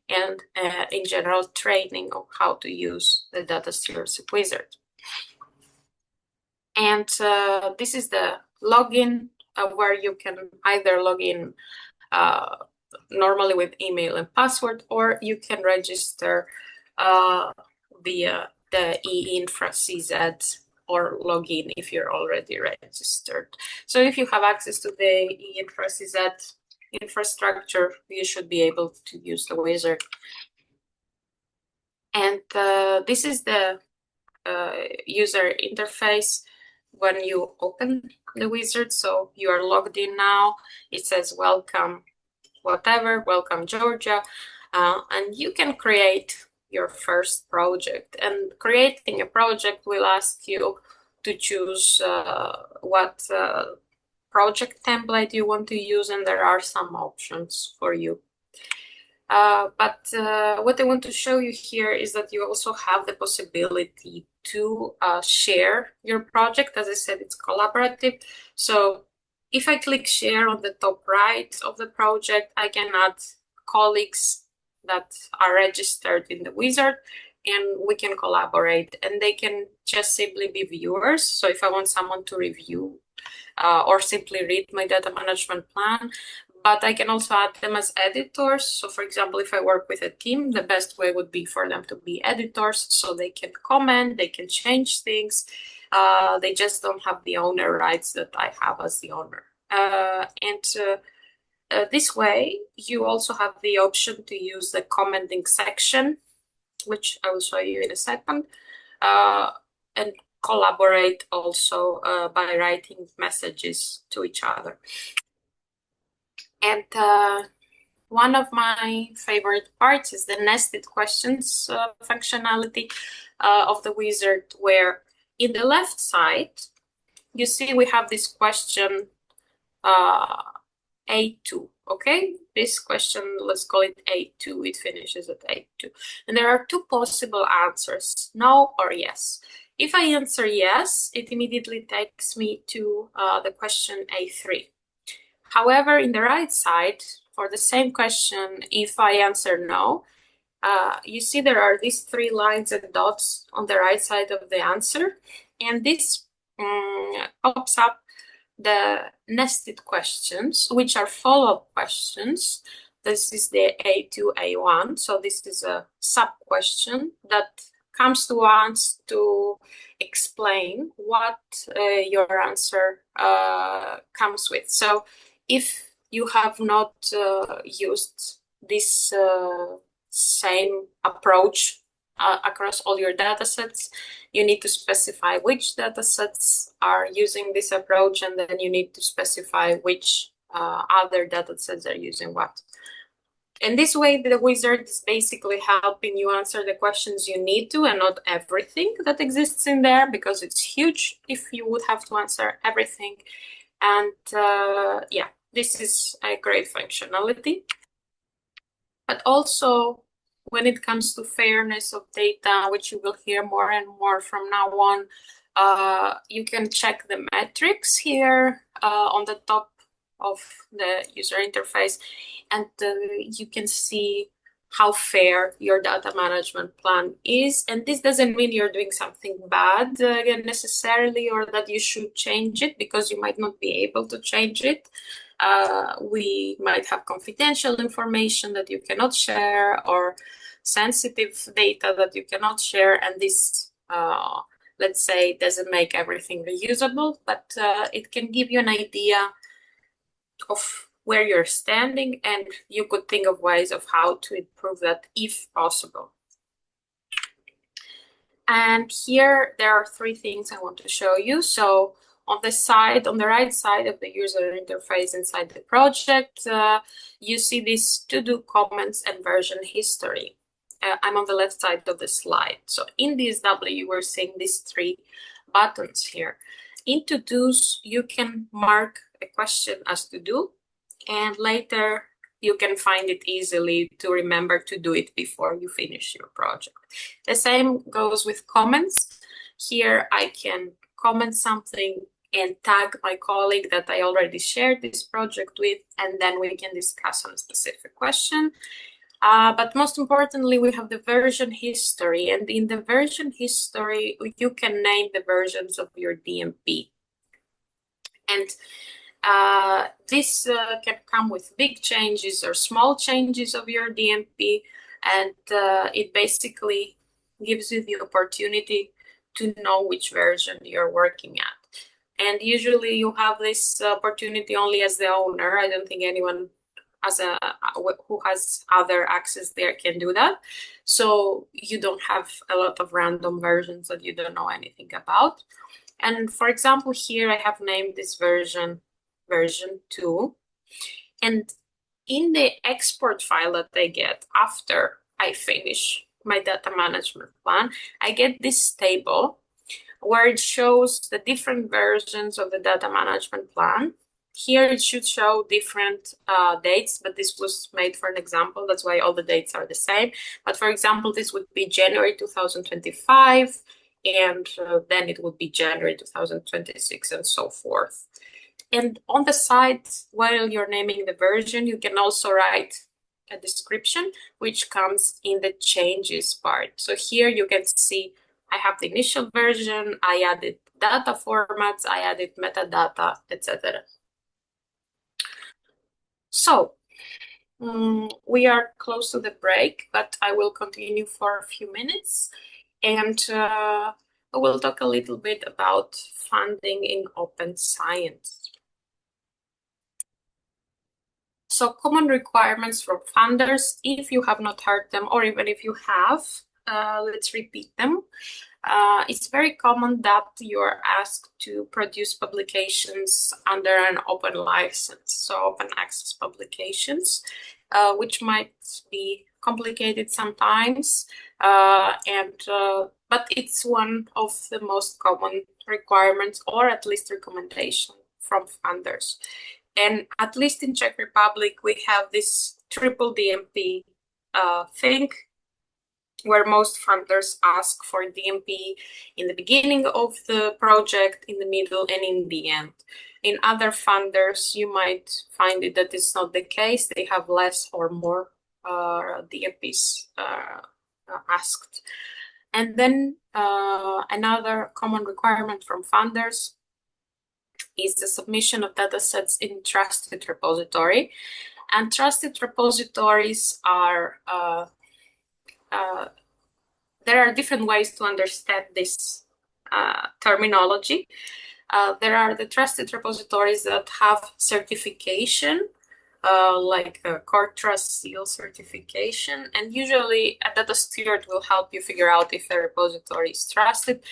and in general training of how to use the data stewardship wizard. And this is the login where you can either log in normally with email and password, or you can register via the eInfra.cz or log in if you're already registered. So if you have access to the eInfra.cz infrastructure, you should be able to use the wizard. And this is the user interface when you open the wizard. So you are logged in now. It says welcome whatever, welcome Georgia, and you can create your first project. And creating a project will ask you to choose what project template you want to use, and there are some options for you. But what I want to show you here is that you also have the possibility to share your project. As I said, it's collaborative. So if I click share on the top right of the project, I can add colleagues that are registered in the wizard, and we can collaborate, and they can just simply be viewers. So if I want someone to review or simply read my data management plan, but I can also add them as editors. So for example, if I work with a team, the best way would be for them to be editors, so they can comment, they can change things. They just don't have the owner rights that I have as the owner. This way, you also have the option to use the commenting section, which I will show you in a second, and collaborate also by writing messages to each other. And one of my favorite parts is the nested questions functionality of the wizard, where in the left side, you see we have this question A2, okay? This question, let's call it A2, it finishes at A2. And there are 2 possible answers, no or yes. If I answer yes, it immediately takes me to the question A3. However, in the right side, for the same question, if I answer no, you see there are these 3 lines and dots on the right side of the answer, and this pops up the nested questions, which are follow-up questions. This is the A2, A1, so this is a sub-question that comes to us to explain what your answer comes with. So if you have not used this same approach across all your datasets, you need to specify which datasets are using this approach, and then you need to specify which other datasets are using what. And this way, the wizard is basically helping you answer the questions you need to, and not everything that exists in there, because it's huge if you would have to answer everything. And yeah, this is a great functionality. But also, when it comes to fairness of data, which you will hear more and more from now on, you can check the metrics here on the top of the user interface, and you can see how fair your data management plan is. And this doesn't mean you're doing something bad necessarily, or that you should change it, because you might not be able to change it. We might have confidential information that you cannot share, or sensitive data that you cannot share, and this, let's say, doesn't make everything reusable, but it can give you an idea of where you're standing, and you could think of ways of how to improve that if possible. And here there are three things I want to show you. So on the right side of the user interface inside the project, you see these to-do comments and version history. I'm on the left side of the slide. So in DSW, we're seeing these three buttons here. In to-dos, you can mark a question as to do, and later you can find it easily to remember to do it before you finish your project. The same goes with comments. Here I can comment something and tag my colleague that I already shared this project with, and then we can discuss on a specific question. But most importantly, we have the version history, and in the version history, you can name the versions of your DMP. And this can come with big changes or small changes of your DMP, and it basically gives you the opportunity to know which version you're working at. And usually you have this opportunity only as the owner. I don't think anyone who has other access there can do that. So you don't have a lot of random versions that you don't know anything about. And for example, here I have named this version 2. And in the export file that I get after I finish my data management plan, I get this table where it shows the different versions of the data management plan. Here it should show different dates, but this was made for an example. That's why all the dates are the same. But for example, this would be January 2025, and then it would be January 2026, and so forth. And on the side, while you're naming the version, you can also write a description, which comes in the changes part. So here you can see I have the initial version, I added data formats, I added metadata, etc. So we are close to the break, but I will continue for a few minutes, and I will talk a little bit about funding in open science. So common requirements from funders, if you have not heard them, or even if you have, let's repeat them. It's very common that you're asked to produce publications under an open license, so open access publications, which might be complicated sometimes, but it's one of the most common requirements, or at least recommendation from funders. And at least in Czech Republic, we have this triple DMP thing, where most funders ask for DMP in the beginning of the project, in the middle, and in the end. In other funders, you might find it that it's not the case. They have less or more DMPs asked. And then another common requirement from funders is the submission of datasets in trusted repository. And trusted repositories are there are different ways to understand this terminology. There are the trusted repositories that have certification, like a core trust seal certification, and usually a data steward will help you figure out if the repository is trusted.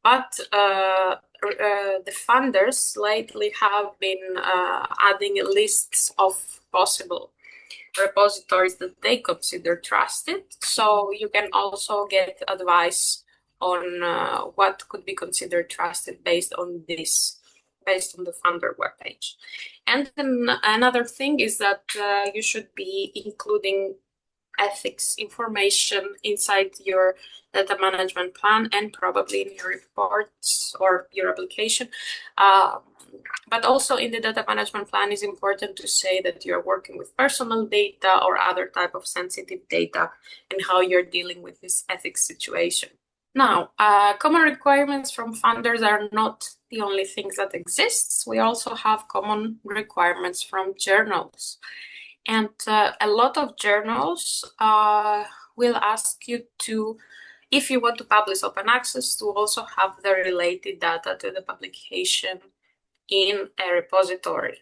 But the funders lately have been adding lists of possible repositories that they consider trusted. So you can also get advice on what could be considered trusted based on the funder webpage. And then another thing is that you should be including ethics information inside your data management plan and probably in your reports or your application. But also in the data management plan, is important to say that you're working with personal data or other type of sensitive data and how you're dealing with this ethics situation. Now, common requirements from funders are not the only things that exists. We also have common requirements from journals. And a lot of journals will ask you to, if you want to publish open access, to also have the related data to the publication in a repository.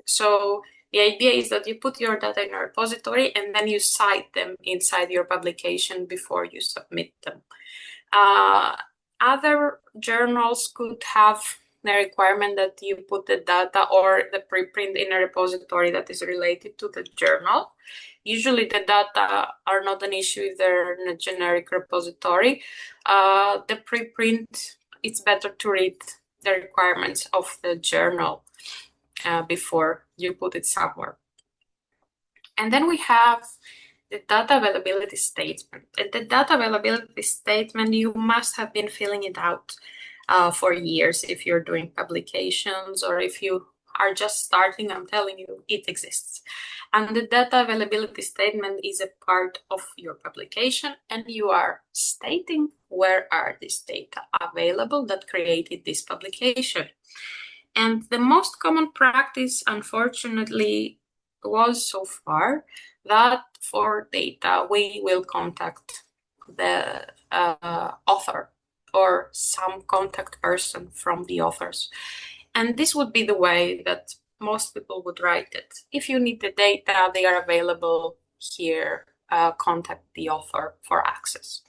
So the idea is that you put your data in a repository and then you cite them inside your publication before you submit them. Other journals could have the requirement that you put the data or the preprint in a repository that is related to the journal. Usually the data are not an issue if they're in a generic repository. The preprint, it's better to read the requirements of the journal before you put it somewhere. And then we have the data availability statement. And the data availability statement, you must have been filling it out for years if you're doing publications, or if you are just starting, I'm telling you, it exists. And the data availability statement is a part of your publication, and you are stating where are these data available that created this publication. And the most common practice, unfortunately, was so far that for data, we will contact the author or some contact person from the authors. And this would be the way that most people would write it. If you need the data, they are available here, contact the author for access.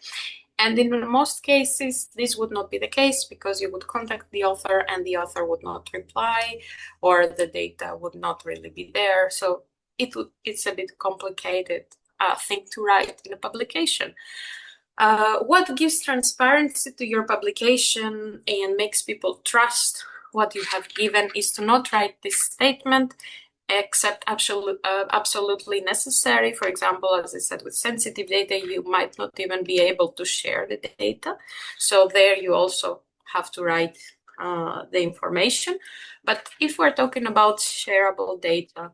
And in most cases, this would not be the case, because you would contact the author and the author would not reply, or the data would not really be there. So it's a bit complicated thing to write in a publication. What gives transparency to your publication and makes people trust what you have given is to not write this statement except absolutely necessary. For example, as I said, with sensitive data, you might not even be able to share the data. So there you also have to write the information. But if we're talking about shareable data,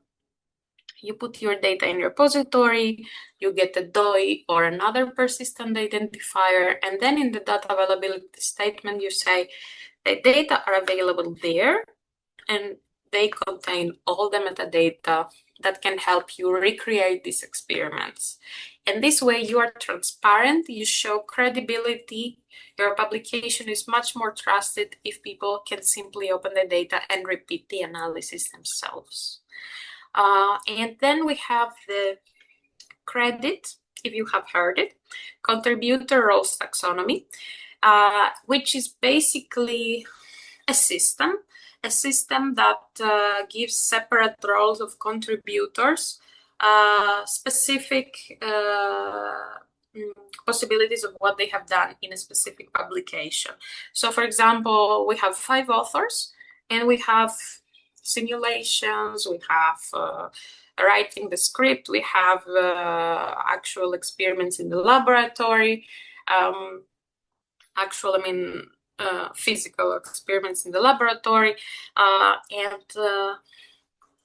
you put your data in your repository, you get a DOI or another persistent identifier, and then in the data availability statement, you say the data are available there, and they contain all the metadata that can help you recreate these experiments. And this way you are transparent, you show credibility, your publication is much more trusted if people can simply open the data and repeat the analysis themselves. And then we have the credit, if you have heard it, contributor roles taxonomy, which is basically a system that gives separate roles of contributors, specific possibilities of what they have done in a specific publication. So for example, we have 5 authors and we have simulations, we have writing the script, we have actual experiments in the laboratory, physical experiments in the laboratory, and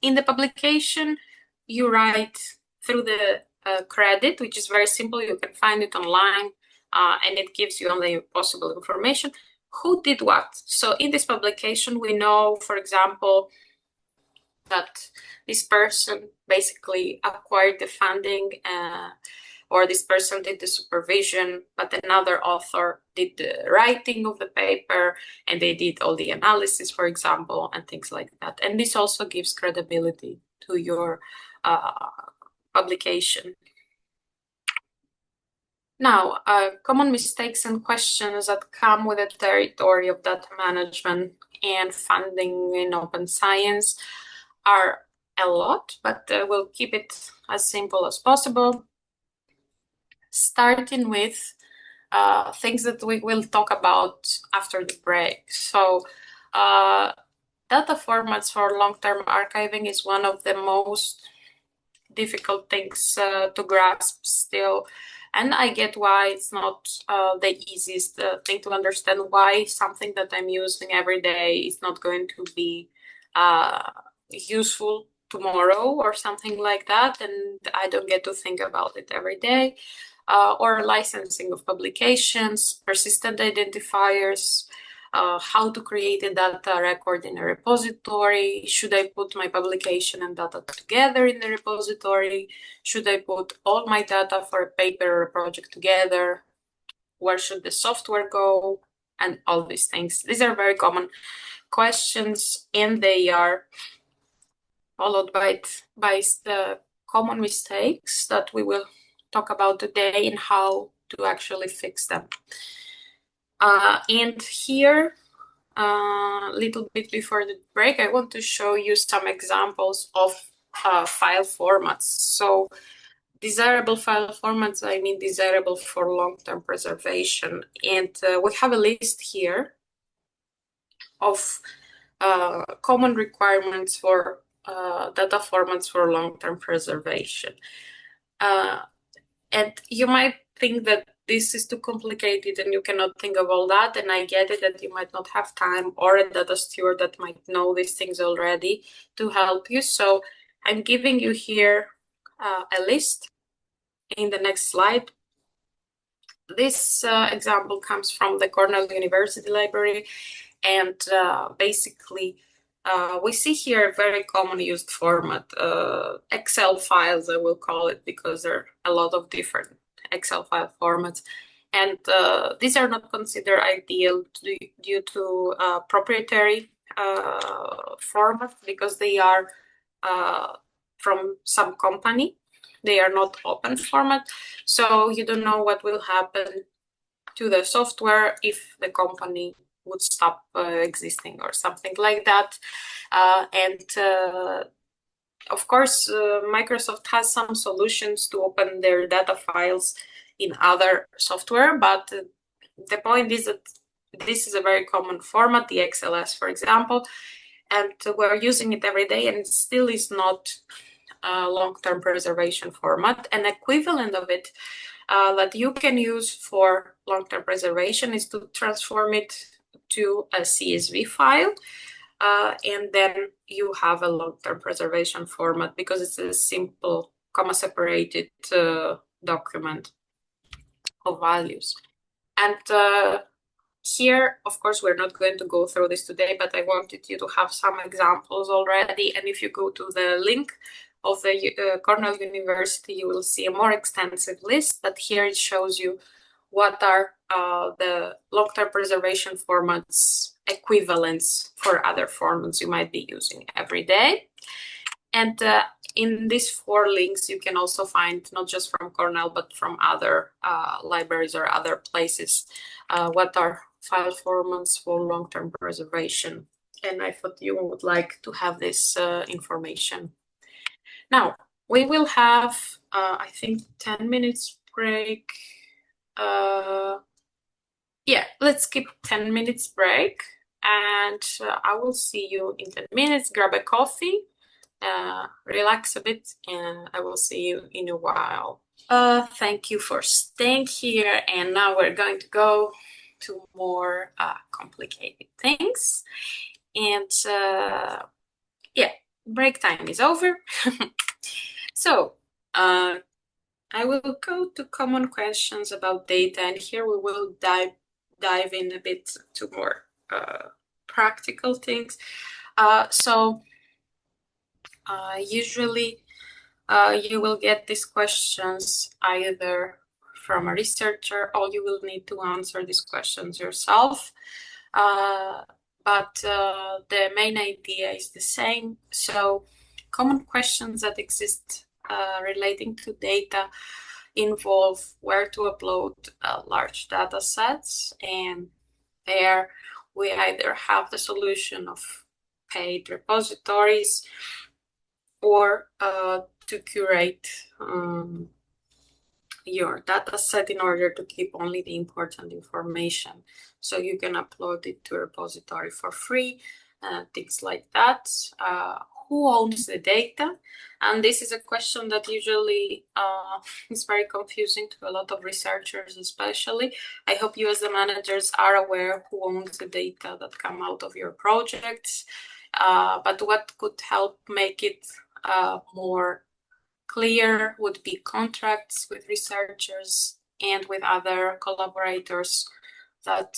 in the publication you write through the credit, which is very simple. You can find it online, and it gives you all the possible information. Who did what? So in this publication, we know, for example, that this person basically acquired the funding, or this person did the supervision, but another author did the writing of the paper, and they did all the analysis, for example, and things like that. And this also gives credibility to your publication. Now, common mistakes and questions that come with the territory of data management and funding in open science are a lot, but we'll keep it as simple as possible. Starting with things that we will talk about after the break. So data formats for long-term archiving is one of the most difficult things to grasp still. And I get why it's not the easiest thing to understand, why something that I'm using every day is not going to be useful tomorrow or something like that, and I don't get to think about it every day. Or licensing of publications, persistent identifiers, how to create a data record in a repository. Should I put my publication and data together in the repository? Should I put all my data for a paper or a project together? Where should the software go? And all these things. These are very common questions, and they are followed by the common mistakes that we will talk about today and how to actually fix them. And here, a little bit before the break, I want to show you some examples of file formats. So desirable file formats, I mean desirable for long-term preservation. And we have a list here of common requirements for data formats for long-term preservation. And you might think that this is too complicated and you cannot think of all that. And I get it that you might not have time, or a data steward that might know these things already to help you. So I'm giving you here a list in the next slide. This example comes from the Cornell University Library. And basically, we see here a very commonly used format, Excel files, I will call it, because there are a lot of different Excel file formats. And these are not considered ideal due to proprietary format, because they are from some company. They are not open format. So you don't know what will happen to the software if the company would stop existing or something like that. Of course, Microsoft has some solutions to open their data files in other software, but the point is that this is a very common format, the XLS, for example, and we're using it every day, and it still is not a long-term preservation format. An equivalent of it that you can use for long-term preservation is to transform it to a CSV file, and then you have a long-term preservation format, because it's a simple comma-separated document of values. And here, of course, we're not going to go through this today, but I wanted you to have some examples already. And if you go to the link of the Cornell University, you will see a more extensive list, but here it shows you what are the long-term preservation formats equivalents for other formats you might be using every day. And in these 4 links, you can also find, not just from Cornell, but from other libraries or other places, what are file formats for long-term preservation. And I thought you would like to have this information. Now, we will have, I think, 10 minutes break. Yeah, let's keep 10 minutes break, and I will see you in 10 minutes. Grab a coffee, relax a bit, and I will see you in a while. Thank you for staying here, and now we're going to go to more complicated things. And yeah, break time is over. So I will go to common questions about data, and here we will dive in a bit to more practical things. Usually you will get these questions either from a researcher, or you will need to answer these questions yourself. But the main idea is the same. So common questions that exist relating to data involve where to upload large data sets, and there we either have the solution of paid repositories or to curate your data set in order to keep only the important information. So you can upload it to a repository for free, things like that. who owns the data? And this is a question that usually is very confusing to a lot of researchers, especially. I hope you as the managers are aware who owns the data that come out of your projects. But what could help make it more clear would be contracts with researchers and with other collaborators that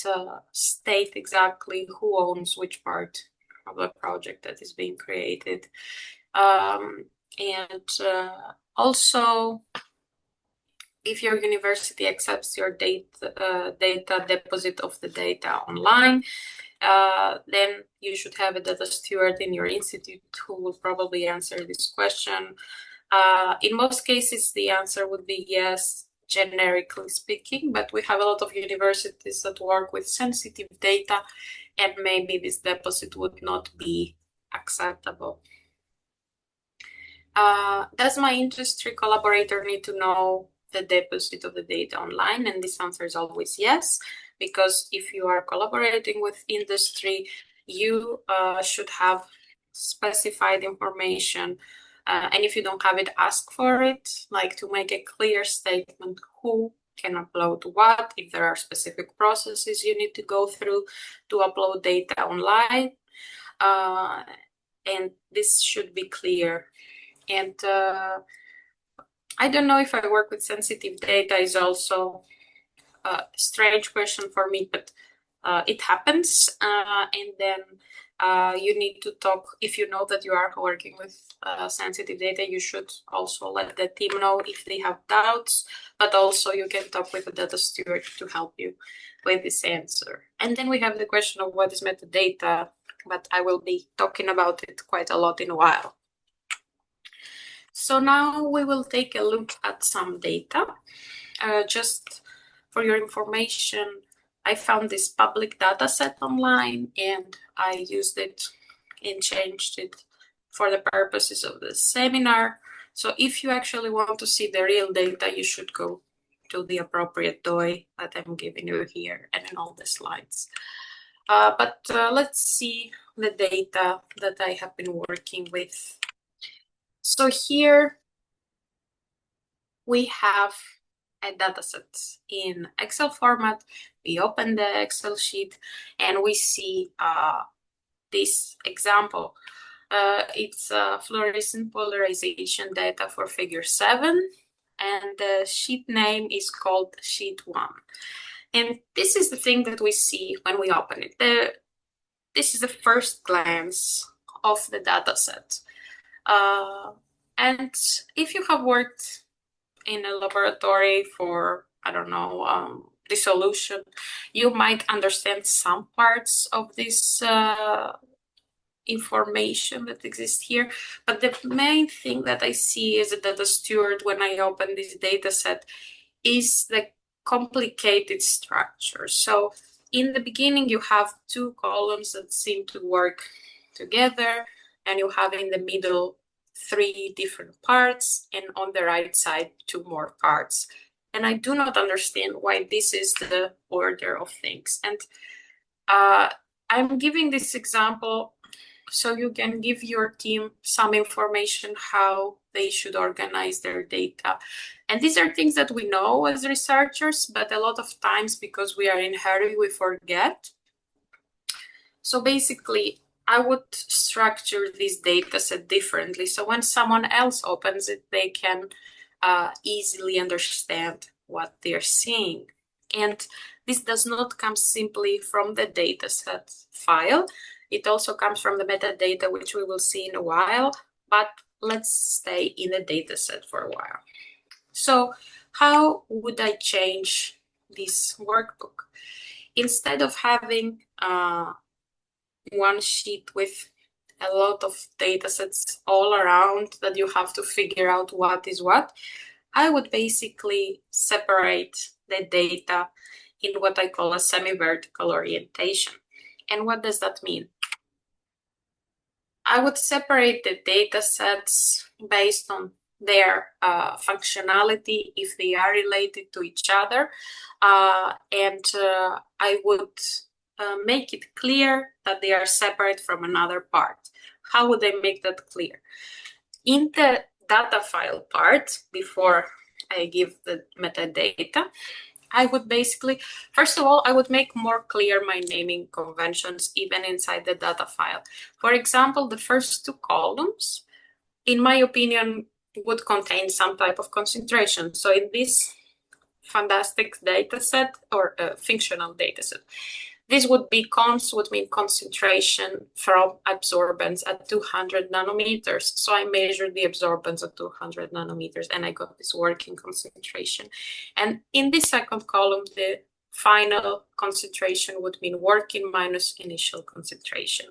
state exactly who owns which part of the project that is being created. Also, if your university accepts your data deposit of the data online, then you should have a data steward in your institute who will probably answer this question. In most cases, the answer would be yes, generically speaking, but we have a lot of universities that work with sensitive data, and maybe this deposit would not be acceptable. Does my industry collaborator need to know the deposit of the data online? And this answer is always yes, because if you are collaborating with industry, you should have specified information. And if you don't have it, ask for it, like to make a clear statement who can upload what, if there are specific processes you need to go through to upload data online. And this should be clear. And I don't know if I work with sensitive data is also a strange question for me, but it happens. And then you need to talk, if you know that you are working with sensitive data, you should also let the team know if they have doubts, but also you can talk with a data steward to help you with this answer. And then we have the question of what is metadata, but I will be talking about it quite a lot in a while. So now we will take a look at some data. Just for your information, I found this public data set online and I used it and changed it for the purposes of the seminar. So if you actually want to see the real data, you should go to the appropriate DOI that I'm giving you here and in all the slides. But let's see the data that I have been working with. So here we have a dataset in Excel format. We open the Excel sheet and we see this example. It's fluorescent polarization data for figure 7, and the sheet name is called sheet 1. And this is the thing that we see when we open it. This is the first glance of the dataset. And if you have worked in a laboratory for, I don't know, dissolution, you might understand some parts of this information that exists here. But the main thing that I see as a data steward when I open this data set is the complicated structure. So in the beginning, you have 2 columns that seem to work together, and you have in the middle 3 different parts, and on the right side 2 more parts. And I do not understand why this is the order of things. And I'm giving this example so you can give your team some information how they should organize their data. And these are things that we know as researchers, but a lot of times because we are in a hurry, we forget. So basically, I would structure this data set differently. So when someone else opens it, they can easily understand what they're seeing. And this does not come simply from the dataset file. It also comes from the metadata, which we will see in a while, but let's stay in the dataset for a while. So how would I change this workbook? Instead of having one sheet with a lot of datasets all around that you have to figure out what is what, I would basically separate the data in what I call a semi-vertical orientation. And what does that mean? I would separate the data sets based on their functionality, if they are related to each other, and I would make it clear that they are separate from another part. How would I make that clear? In the data file part, before I give the metadata, I would basically, first of all, I would make more clear my naming conventions even inside the data file. For example, the first two columns, in my opinion, would contain some type of concentration. So in this fantastic data set or functional data set, this would be cons, would mean concentration from absorbance at 200 nanometers. So I measured the absorbance at 200 nanometers and I got this working concentration. And in the second column, the final concentration would mean working minus initial concentration.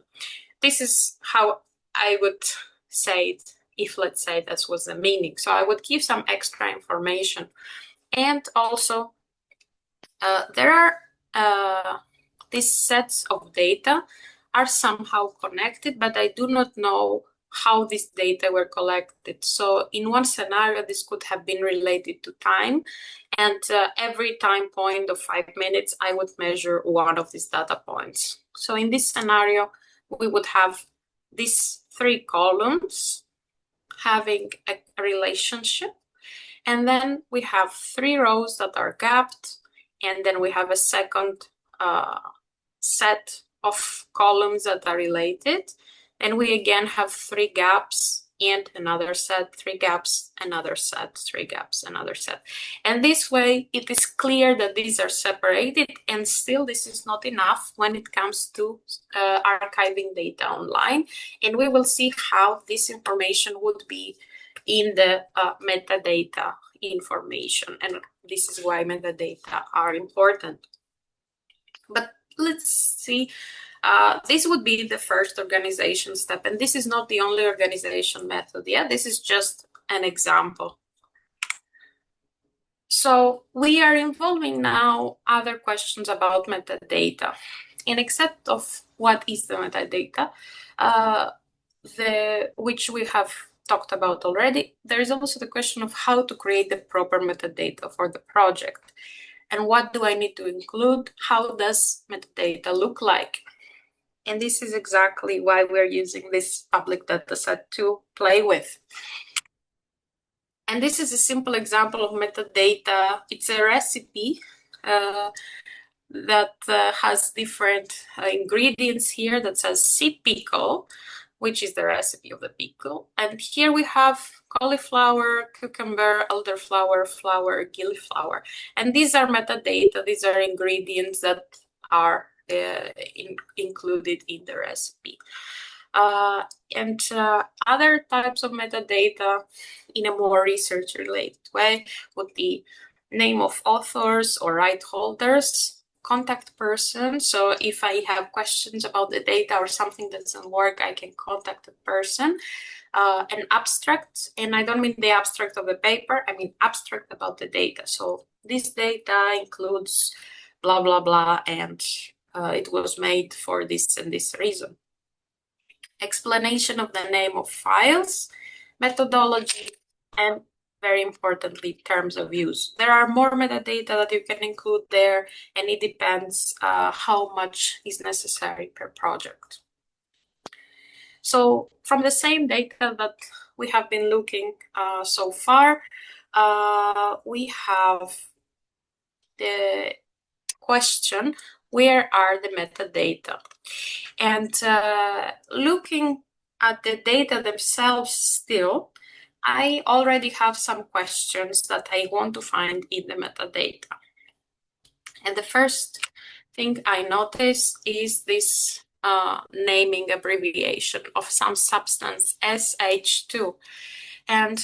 This is how I would say it if, let's say, that was the meaning. So I would give some extra information. And also, there are these sets of data are somehow connected, but I do not know how these data were collected. So in one scenario, this could have been related to time. And every time point of 5 minutes, I would measure one of these data points. So in this scenario, we would have these 3 columns having a relationship. And then we have 3 rows that are gapped. And then we have a second set of columns that are related. And we again have 3 gaps and another set, 3 gaps, another set, 3 gaps, another set. And this way, it is clear that these are separated, and still this is not enough when it comes to archiving data online. And we will see how this information would be in the metadata information. And this is why metadata are important. But let's see. This would be the first organization step, and this is not the only organization method. Yeah, this is just an example. So we are involving now other questions about metadata. And except of what is the metadata, which we have talked about already, there is also the question of how to create the proper metadata for the project. And what do I need to include? How does metadata look like? And this is exactly why we're using this public dataset to play with. And this is a simple example of metadata. It's a recipe that has different ingredients here that says sea pickle, which is the recipe of the pickle. And here we have cauliflower, cucumber, elderflower, flower, gilliflower. And these are metadata. These are ingredients that are included in the recipe. And other types of metadata in a more research-related way would be name of authors or right holders, contact person. So if I have questions about the data or something doesn't work, I can contact the person. An abstract, and I don't mean the abstract of the paper, I mean abstract about the data. So this data includes blah, blah, blah, and it was made for this and this reason. Explanation of the name of files, methodology, and very importantly, terms of use. There are more metadata that you can include there, and it depends how much is necessary per project. So from the same data that we have been looking so far, we have the question, where are the metadata? And looking at the data themselves still, I already have some questions that I want to find in the metadata. And the first thing I notice is this naming abbreviation of some substance, SH2. And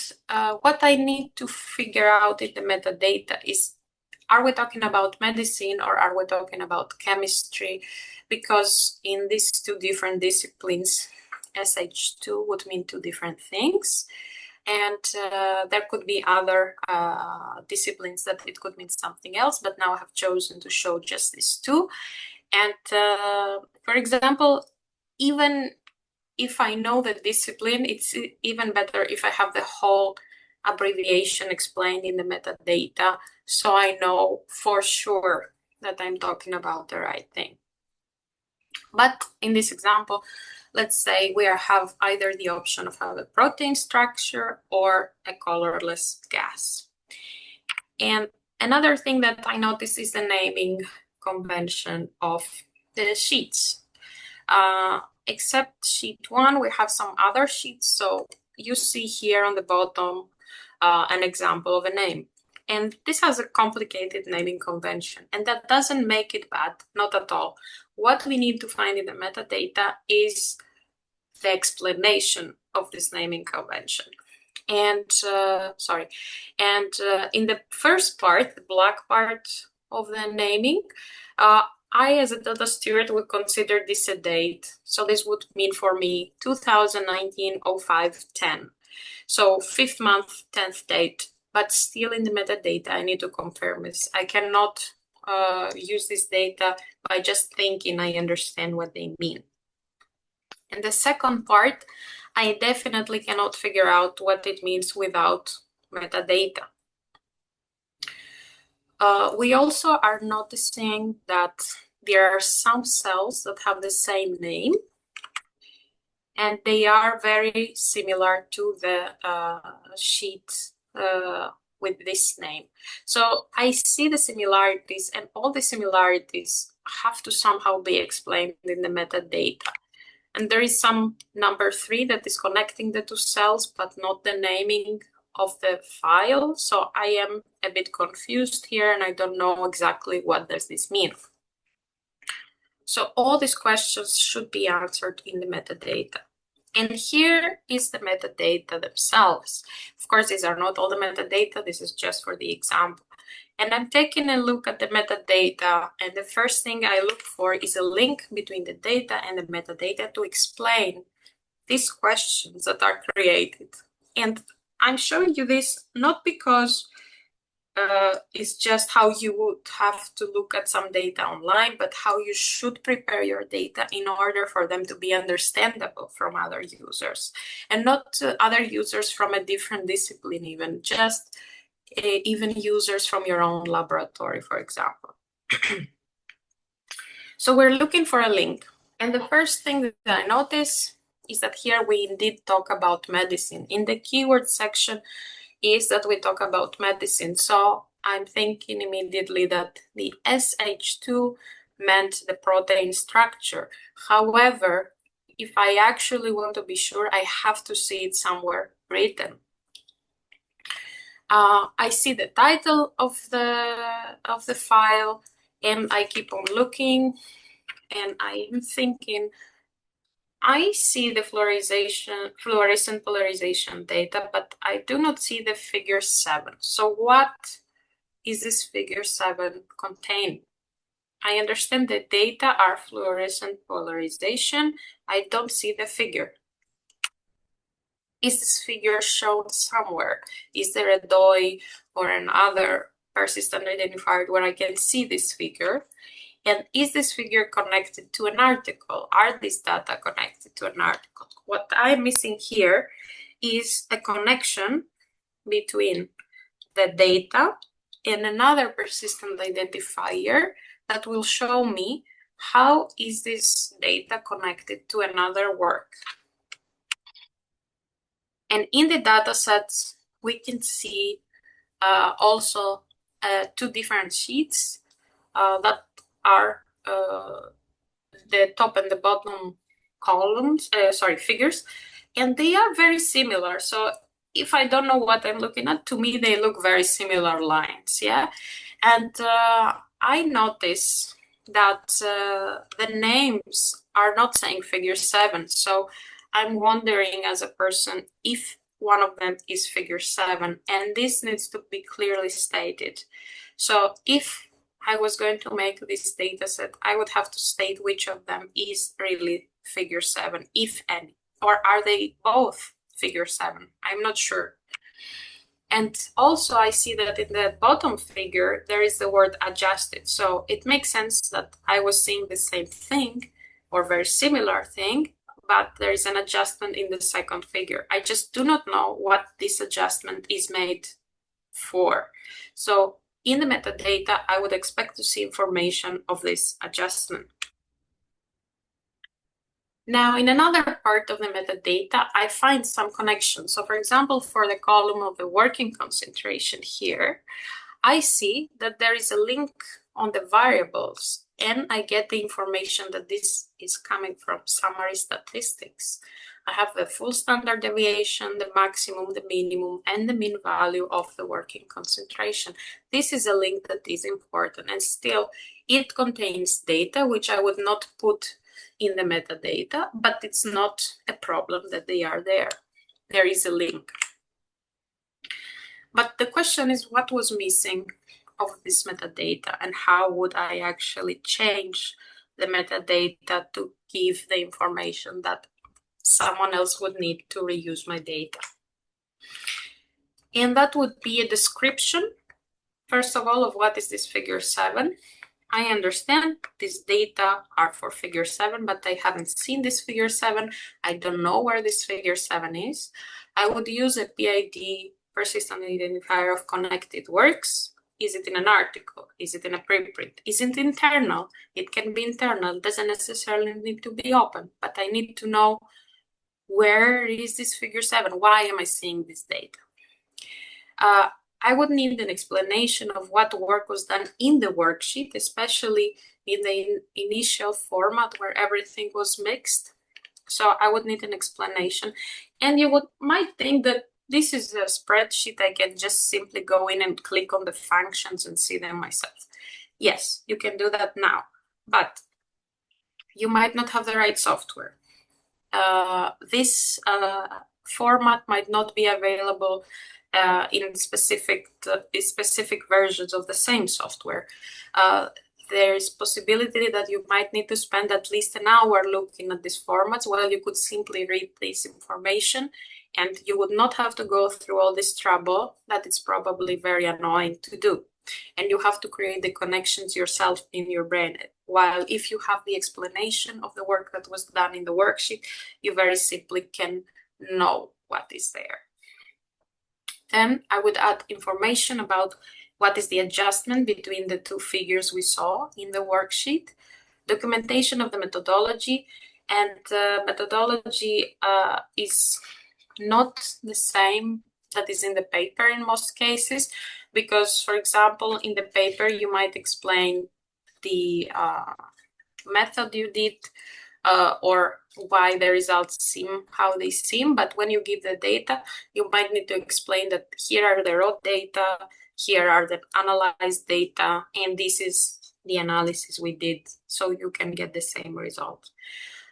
what I need to figure out in the metadata is, are we talking about medicine or are we talking about chemistry? Because in these 2 different disciplines, SH2 would mean 2 different things. And there could be other disciplines that it could mean something else, but now I have chosen to show just these 2. And for example, even if I know the discipline, it's even better if I have the whole abbreviation explained in the metadata, so I know for sure that I'm talking about the right thing. But in this example, let's say we have either the option of have a protein structure or a colorless gas. And another thing that I noticed is the naming convention of the sheets. Except sheet 1, we have some other sheets. So you see here on the bottom an example of a name. And this has a complicated naming convention, and that doesn't make it bad, not at all. What we need to find in the metadata is the explanation of this naming convention. And in the first part, the black part of the naming, I, as a data steward, would consider this a date. So this would mean for me 2019-05-10. So 5th month, 10th date, but still in the metadata, I need to confirm this. I cannot use this data by just thinking I understand what they mean. And the second part, I definitely cannot figure out what it means without metadata. We also are noticing that there are some cells that have the same name, and they are very similar to the sheet with this name. So I see the similarities, and all the similarities have to somehow be explained in the metadata. And there is some number 3 that is connecting the two cells, but not the naming of the file. So I am a bit confused here, and I don't know exactly what does this mean. So all these questions should be answered in the metadata. And here is the metadata themselves. Of course, these are not all the metadata. This is just for the example. And I'm taking a look at the metadata, and the first thing I look for is a link between the data and the metadata to explain these questions that are created. And I'm showing you this not because it's just how you would have to look at some data online, but how you should prepare your data in order for them to be understandable from other users, and not other users from a different discipline, even just even users from your own laboratory, for example. So we're looking for a link. And the first thing that I notice is that here we indeed talk about medicine. In the keyword section is that we talk about medicine. So I'm thinking immediately that the SH2 meant the protein structure. However, if I actually want to be sure, I have to see it somewhere written. I see the title of the file, and I keep on looking, and I'm thinking, I see the fluorescent polarization data, but I do not see the figure 7. So what is this figure 7 contain? I understand the data are fluorescent polarization. I don't see the figure. Is this figure shown somewhere? Is there a DOI or another persistent identifier where I can see this figure? And is this figure connected to an article? Are these data connected to an article? What I'm missing here is a connection between the data and another persistent identifier that will show me how is this data connected to another work. And in the data sets, we can see also 2 different sheets that are the top and the bottom columns, figures, and they are very similar. So if I don't know what I'm looking at, to me, they look very similar lines, yeah? And I notice that the names are not saying figure 7. So I'm wondering as a person if one of them is figure 7, and this needs to be clearly stated. So if I was going to make this data set, I would have to state which of them is really figure 7, if any. Or are they both figure 7? I'm not sure. And also I see that in the bottom figure, there is the word adjusted. So it makes sense that I was seeing the same thing or very similar thing, but there is an adjustment in the second figure. I just do not know what this adjustment is made for. So in the metadata, I would expect to see information of this adjustment. Now, in another part of the metadata, I find some connections. So for example, for the column of the working concentration here, I see that there is a link on the variables, and I get the information that this is coming from summary statistics. I have the full standard deviation, the maximum, the minimum, and the mean value of the working concentration. This is a link that is important, and still it contains data which I would not put in the metadata, but it's not a problem that they are there. There is a link. But the question is, what was missing of this metadata, and how would I actually change the metadata to give the information that someone else would need to reuse my data? And that would be a description, first of all, of what is this figure 7. I understand these data are for figure 7, but I haven't seen this figure 7. I don't know where this figure 7 is. I would use a PID, persistent identifier of connected works. Is it in an article? Is it in a preprint? Is it internal? It can be internal. It doesn't necessarily need to be open, but I need to know where is this figure 7? Why am I seeing this data? I would need an explanation of what work was done in the worksheet, especially in the initial format where everything was mixed. So I would need an explanation. And you might think that this is a spreadsheet. I can just simply go in and click on the functions and see them myself. Yes, you can do that now, but you might not have the right software. This format might not be available in specific versions of the same software. There is possibility that you might need to spend at least an hour looking at these formats, while you could simply read this information, and you would not have to go through all this trouble that it's probably very annoying to do. And you have to create the connections yourself in your brain. While if you have the explanation of the work that was done in the worksheet, you very simply can know what is there. Then I would add information about what is the adjustment between the two figures we saw in the worksheet, documentation of the methodology, and methodology is not the same that is in the paper in most cases, because, for example, in the paper you might explain the method you did or why the results seem how they seem, but when you give the data, you might need to explain that here are the raw data, here are the analyzed data, and this is the analysis we did, so you can get the same result.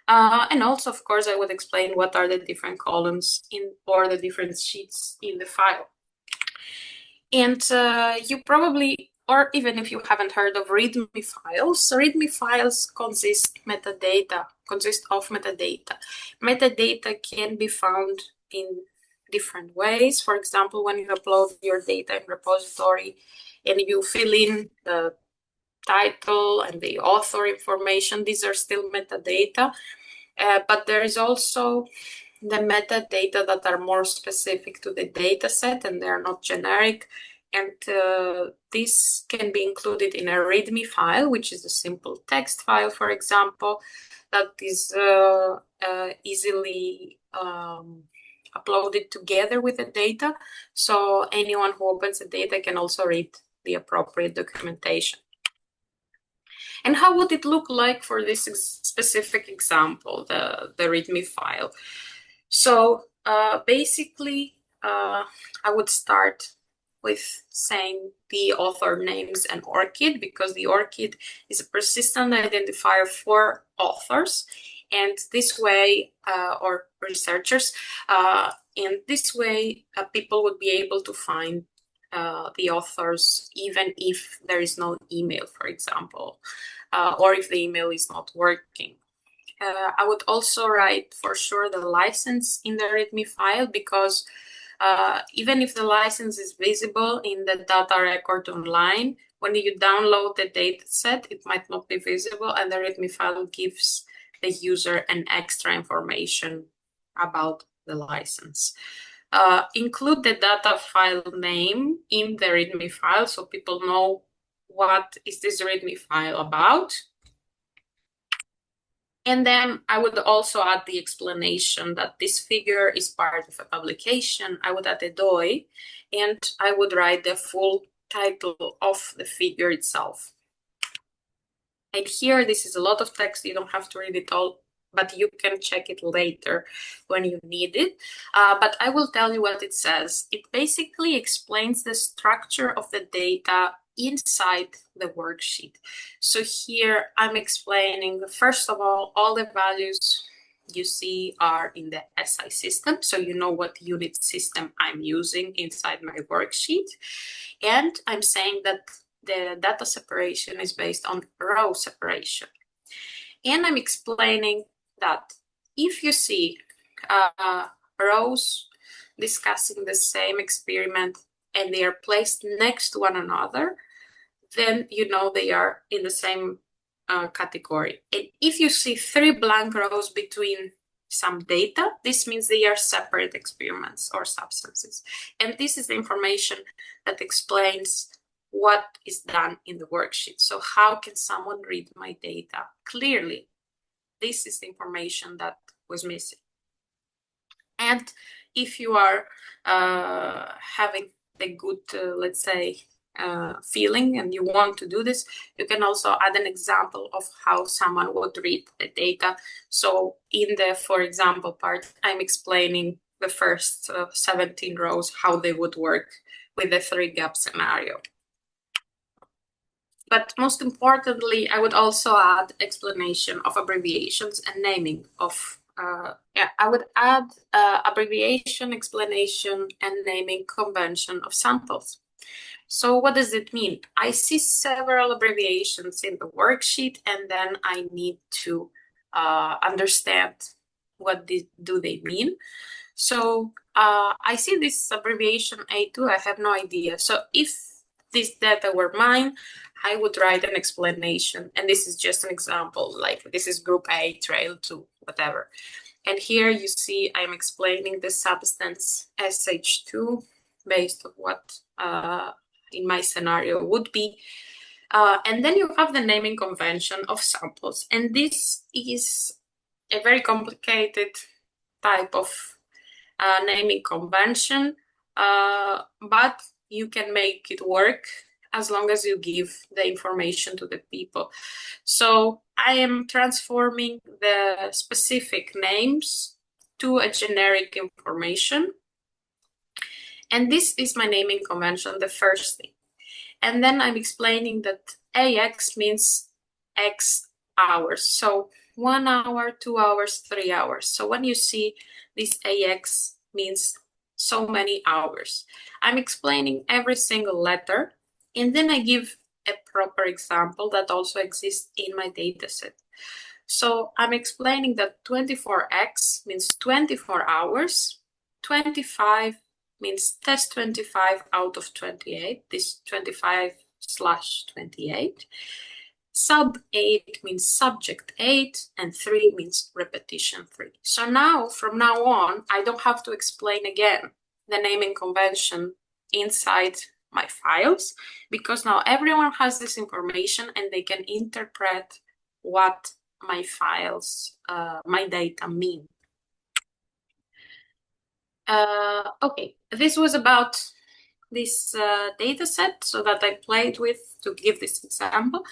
And also, of course, I would explain what are the different columns in or the different sheets in the file. And you probably, or even if you haven't heard of README files consist of metadata. Metadata can be found in different ways. For example, when you upload your data in repository and you fill in the title and the author information, these are still metadata. But there is also the metadata that are more specific to the data set, and they're not generic. And this can be included in a README file, which is a simple text file, for example, that is easily uploaded together with the data. So anyone who opens the data can also read the appropriate documentation. And how would it look like for this specific example, the README file? So basically, I would start with saying the author names and ORCID, because the ORCID is a persistent identifier for authors. And this way, or researchers, in this way, people would be able to find the authors even if there is no email, for example, or if the email is not working. I would also write for sure the license in the README file, because even if the license is visible in the data record online, when you download the data set, it might not be visible, and the README file gives the user an extra information about the license. Include the data file name in the README file so people know what is this README file about. And then I would also add the explanation that this figure is part of a publication. I would add a DOI, and I would write the full title of the figure itself. And here, this is a lot of text. You don't have to read it all, but you can check it later when you need it. But I will tell you what it says. It basically explains the structure of the data inside the worksheet. So here I'm explaining, first of all the values you see are in the SI system. So you know what unit system I'm using inside my worksheet. And I'm saying that the data separation is based on row separation. And I'm explaining that if you see rows discussing the same experiment and they are placed next to one another, then you know they are in the same category. And if you see 3 blank rows between some data, this means they are separate experiments or substances. And this is the information that explains what is done in the worksheet. So how can someone read my data clearly? This is the information that was missing. And if you are having a good, let's say, feeling and you want to do this, you can also add an example of how someone would read the data. So in the, for example, part, I'm explaining the first 17 rows, how they would work with the 3-gap scenario. But most importantly, I would also add explanation of abbreviations and naming of, I would add abbreviation, explanation, and naming convention of samples. So what does it mean? I see several abbreviations in the worksheet, and then I need to understand what do they mean. So I see this abbreviation A2, I have no idea. So if this data were mine, I would write an explanation. And this is just an example, like this is group A, trail 2, whatever. And here you see I'm explaining the substance SH2 based on what in my scenario would be. And then you have the naming convention of samples. And this is a very complicated type of naming convention, but you can make it work as long as you give the information to the people. So I am transforming the specific names to a generic information. And this is my naming convention, the first thing. And then I'm explaining that AX means X hours. So 1 hour, 2 hours, 3 hours. So when you see this AX means so many hours. I'm explaining every single letter, and then I give a proper example that also exists in my dataset. So I'm explaining that 24X means 24 hours, 25 means test 25 out of 28, this 25/28. Sub 8 means subject 8, and 3 means repetition 3. So now, from now on, I don't have to explain again the naming convention inside my files, because now everyone has this information and they can interpret what my files, my data mean. Okay, this was about this data set so that I played with to give this example.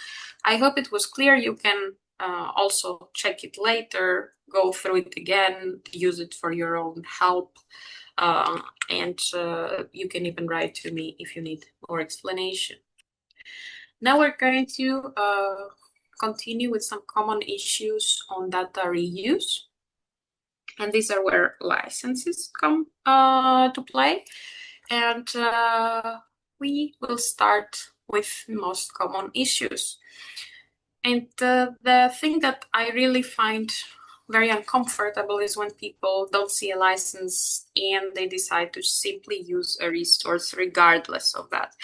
I hope it was clear. You can also check it later, go through it again, use it for your own help, and you can even write to me if you need more explanation. Now we're going to continue with some common issues on data reuse. And these are where licenses come to play. And we will start with most common issues. And the thing that I really find very uncomfortable is when people don't see a license and they decide to simply use a resource regardless of that.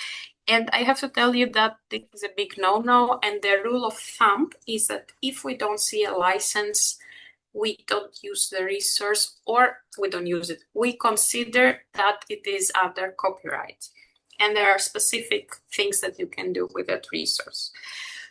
And I have to tell you that this is a big no-no. And the rule of thumb is that if we don't see a license, we don't use the resource, or we don't use it. We consider that it is under copyright. And there are specific things that you can do with that resource.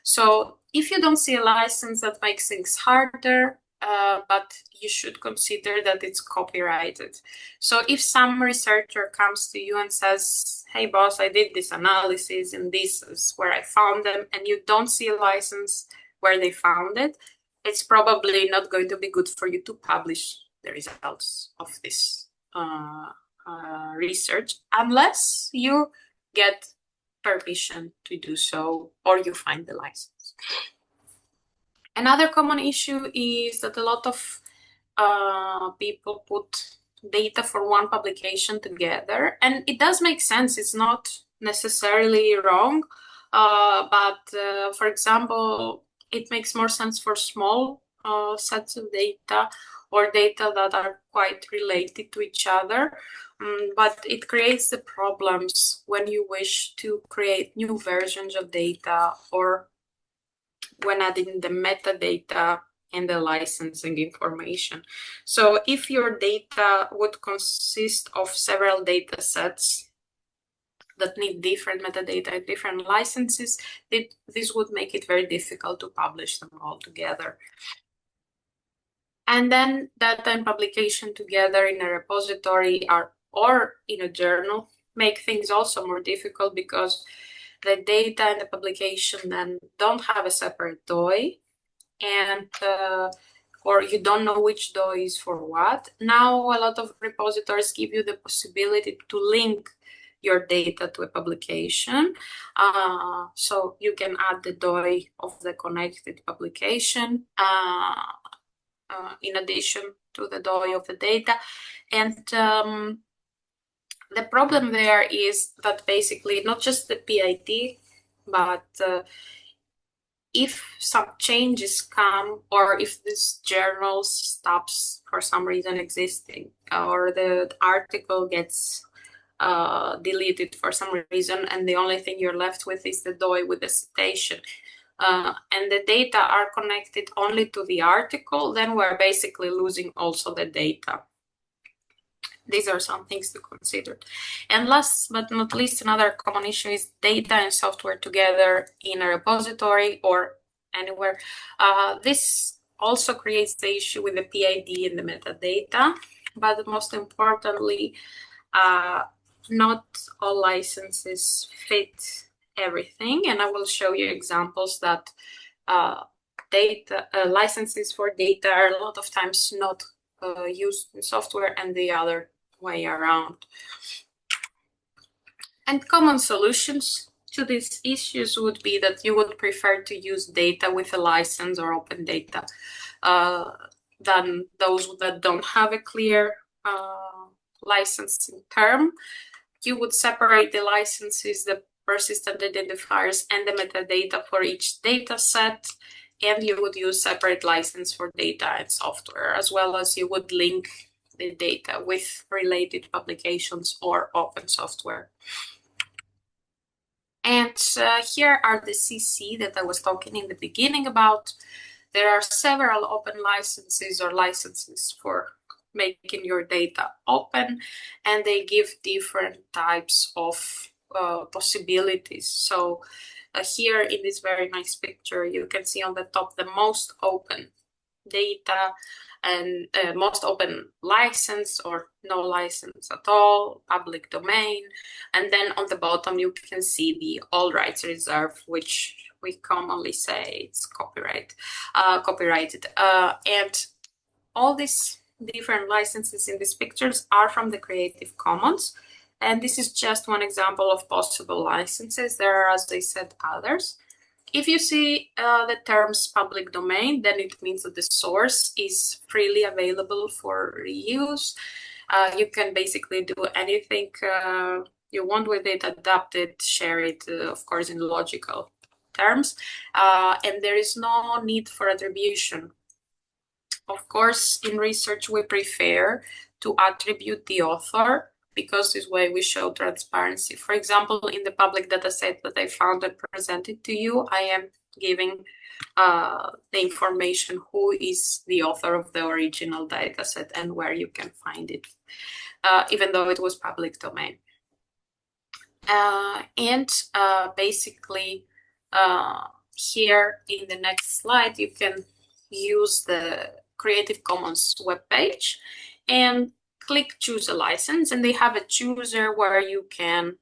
So if you don't see a license, that makes things harder, but you should consider that it's copyrighted. So if some researcher comes to you and says, hey boss, I did this analysis and this is where I found them, and you don't see a license where they found it, it's probably not going to be good for you to publish the results of this research unless you get permission to do so or you find the license. Another common issue is that a lot of people put data for one publication together, and it does make sense. It's not necessarily wrong, but for example, it makes more sense for small sets of data or data that are quite related to each other. But it creates the problems when you wish to create new versions of data or when adding the metadata and the licensing information. So if your data would consist of several data sets that need different metadata and different licenses, this would make it very difficult to publish them all together. And then data and publication together in a repository or in a journal make things also more difficult because the data and the publication then don't have a separate DOI, and or you don't know which DOI is for what. Now a lot of repositories give you the possibility to link your data to a publication. So you can add the DOI of the connected publication in addition to the DOI of the data. And the problem there is that basically not just the PID, but if some changes come, or if this journal stops for some reason existing, or the article gets deleted for some reason, and the only thing you're left with is the DOI with the citation, and the data are connected only to the article, then we're basically losing also the data. These are some things to consider. And last but not least, another common issue is data and software together in a repository or anywhere. This also creates the issue with the PID and the metadata, but most importantly, not all licenses fit everything. And I will show you examples that licenses for data are a lot of times not used in software and the other way around. And common solutions to these issues would be that you would prefer to use data with a license or open data than those that don't have a clear licensing term. You would separate the licenses, the persistent identifiers, and the metadata for each data set, and you would use separate license for data and software, as well as you would link the data with related publications or open software. And here are the CC that I was talking in the beginning about. There are several open licenses or licenses for making your data open, and they give different types of possibilities. So here in this very nice picture, you can see on the top the most open data and most open license or no license at all, public domain. And then on the bottom, you can see the all rights reserved, which we commonly say it's copyrighted. And all these different licenses in these pictures are from the Creative Commons. And this is just one example of possible licenses. There are, as I said, others. If you see the terms public domain, then it means that the source is freely available for reuse. You can basically do anything you want with it, adapt it, share it, of course, in logical terms. And there is no need for attribution. Of course, in research, we prefer to attribute the author, because this way we show transparency. For example, in the public data set that I found and presented to you, I am giving the information who is the author of the original data set and where you can find it, even though it was public domain. And basically, here in the next slide, you can use the Creative Commons webpage and click choose a license, and they have a chooser where you can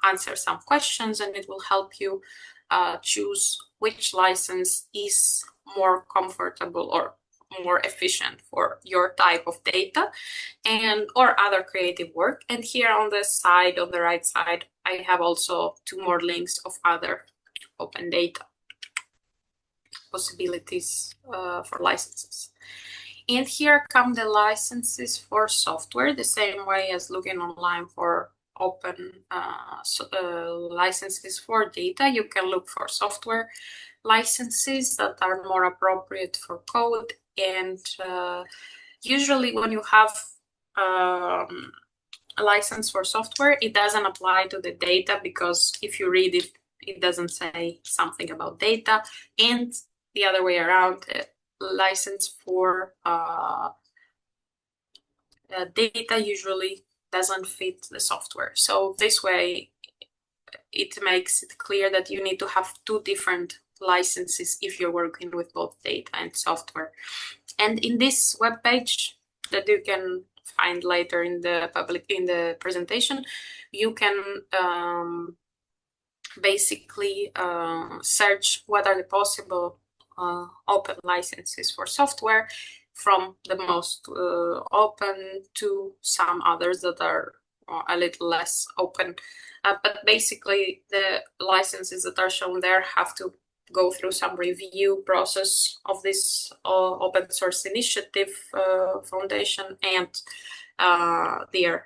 answer some questions, and it will help you choose which license is more comfortable or more efficient for your type of data and or other creative work. And here on the side, on the right side, I have also 2 more links of other open data possibilities for licenses. And here come the licenses for software, the same way as looking online for open licenses for data. You can look for software licenses that are more appropriate for code. And usually when you have a license for software, it doesn't apply to the data, because if you read it, it doesn't say something about data. And the other way around, license for data usually doesn't fit the software. So this way, it makes it clear that you need to have 2 different licenses if you're working with both data and software. And in this web page that you can find later in the presentation, you can basically search what are the possible open licenses for software, from the most open to some others that are a little less open. But basically, the licenses that are shown there have to go through some review process of this open source initiative foundation, and they are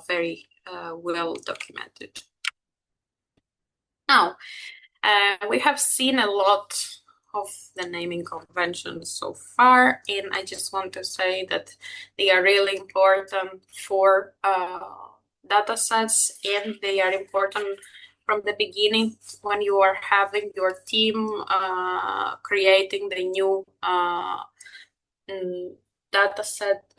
very well documented. Now, we have seen a lot of the naming conventions so far, and I just want to say that they are really important for data sets, and they are important from the beginning when you are having your team creating the new data set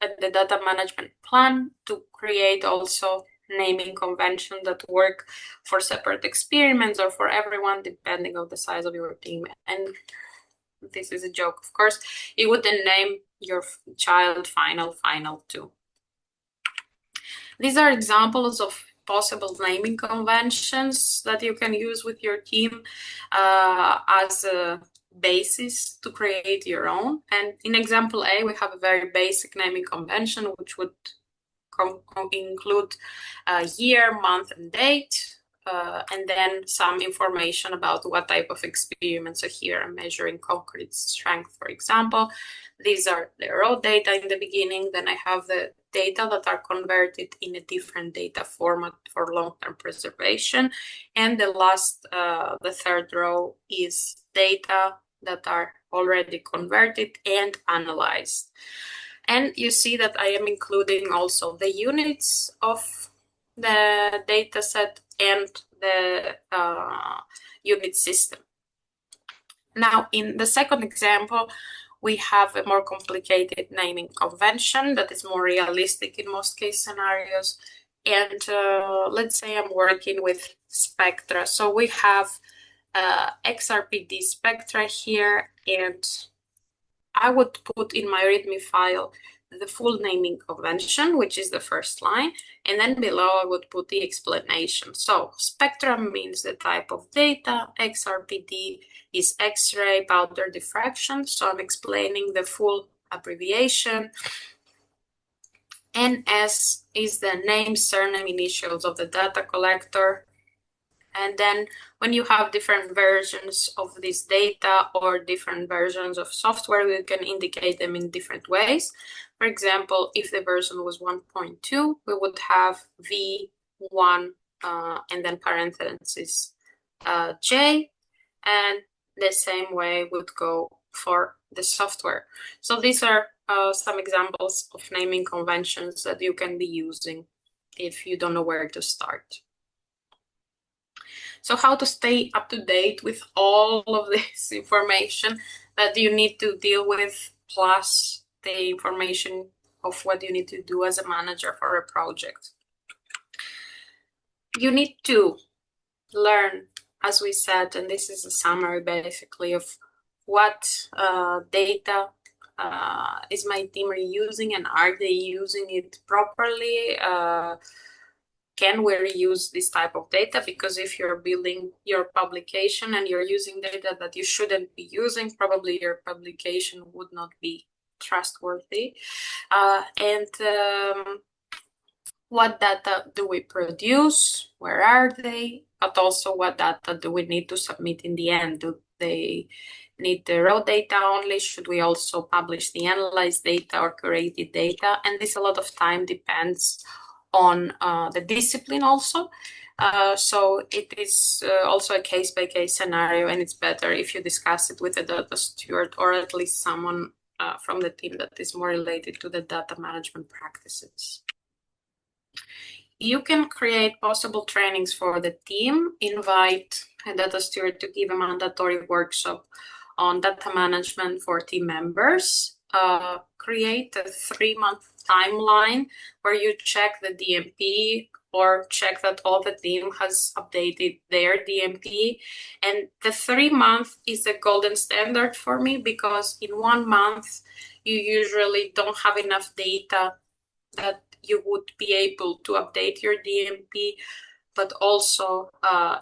and the data management plan, to create also naming convention that work for separate experiments or for everyone, depending on the size of your team. And this is a joke, of course. You would then name your child final 2. These are examples of possible naming conventions that you can use with your team as a basis to create your own. And in example A, we have a very basic naming convention, which would include year, month, and date, and then some information about what type of experiments. So here I'm measuring concrete strength, for example. These are the raw data in the beginning. Then I have the data that are converted in a different data format for long-term preservation. And the last, the third row is data that are already converted and analyzed. And you see that I am including also the units of the data set and the unit system. Now, in the second example, we have a more complicated naming convention that is more realistic in most case scenarios. And let's say I'm working with spectra. So we have XRPD spectra here, and I would put in my README file the full naming convention, which is the first line, and then below I would put the explanation. So spectrum means the type of data, XRPD is X-ray powder diffraction, so I'm explaining the full abbreviation. NS is the name, surname, initials of the data collector. And then when you have different versions of this data or different versions of software, we can indicate them in different ways. For example, if the version was 1.2, we would have V1 and then parentheses J, and the same way would go for the software. So these are some examples of naming conventions that you can be using if you don't know where to start. So how to stay up to date with all of this information that you need to deal with, plus the information of what you need to do as a manager for a project. You need to learn as we said, and this is a summary basically of what data is my team reusing, and are they using it properly? Can we reuse this type of data? Because if you're building your publication and you're using data that you shouldn't be using, probably your publication would not be trustworthy. And what data do we produce? Where are they? But also, what data do we need to submit in the end? Do they need the raw data only? Should we also publish the analyzed data or curated data? And this a lot of time depends on the discipline also. So it is also a case-by-case scenario, and it's better if you discuss it with a data steward or at least someone from the team that is more related to the data management practices. You can create possible trainings for the team, invite a data steward to give a mandatory workshop on data management for team members, create a 3-month timeline where you check the DMP or check that all the team has updated their DMP. And the 3-month is a golden standard for me, because in 1 month, you usually don't have enough data that you would be able to update your DMP, but also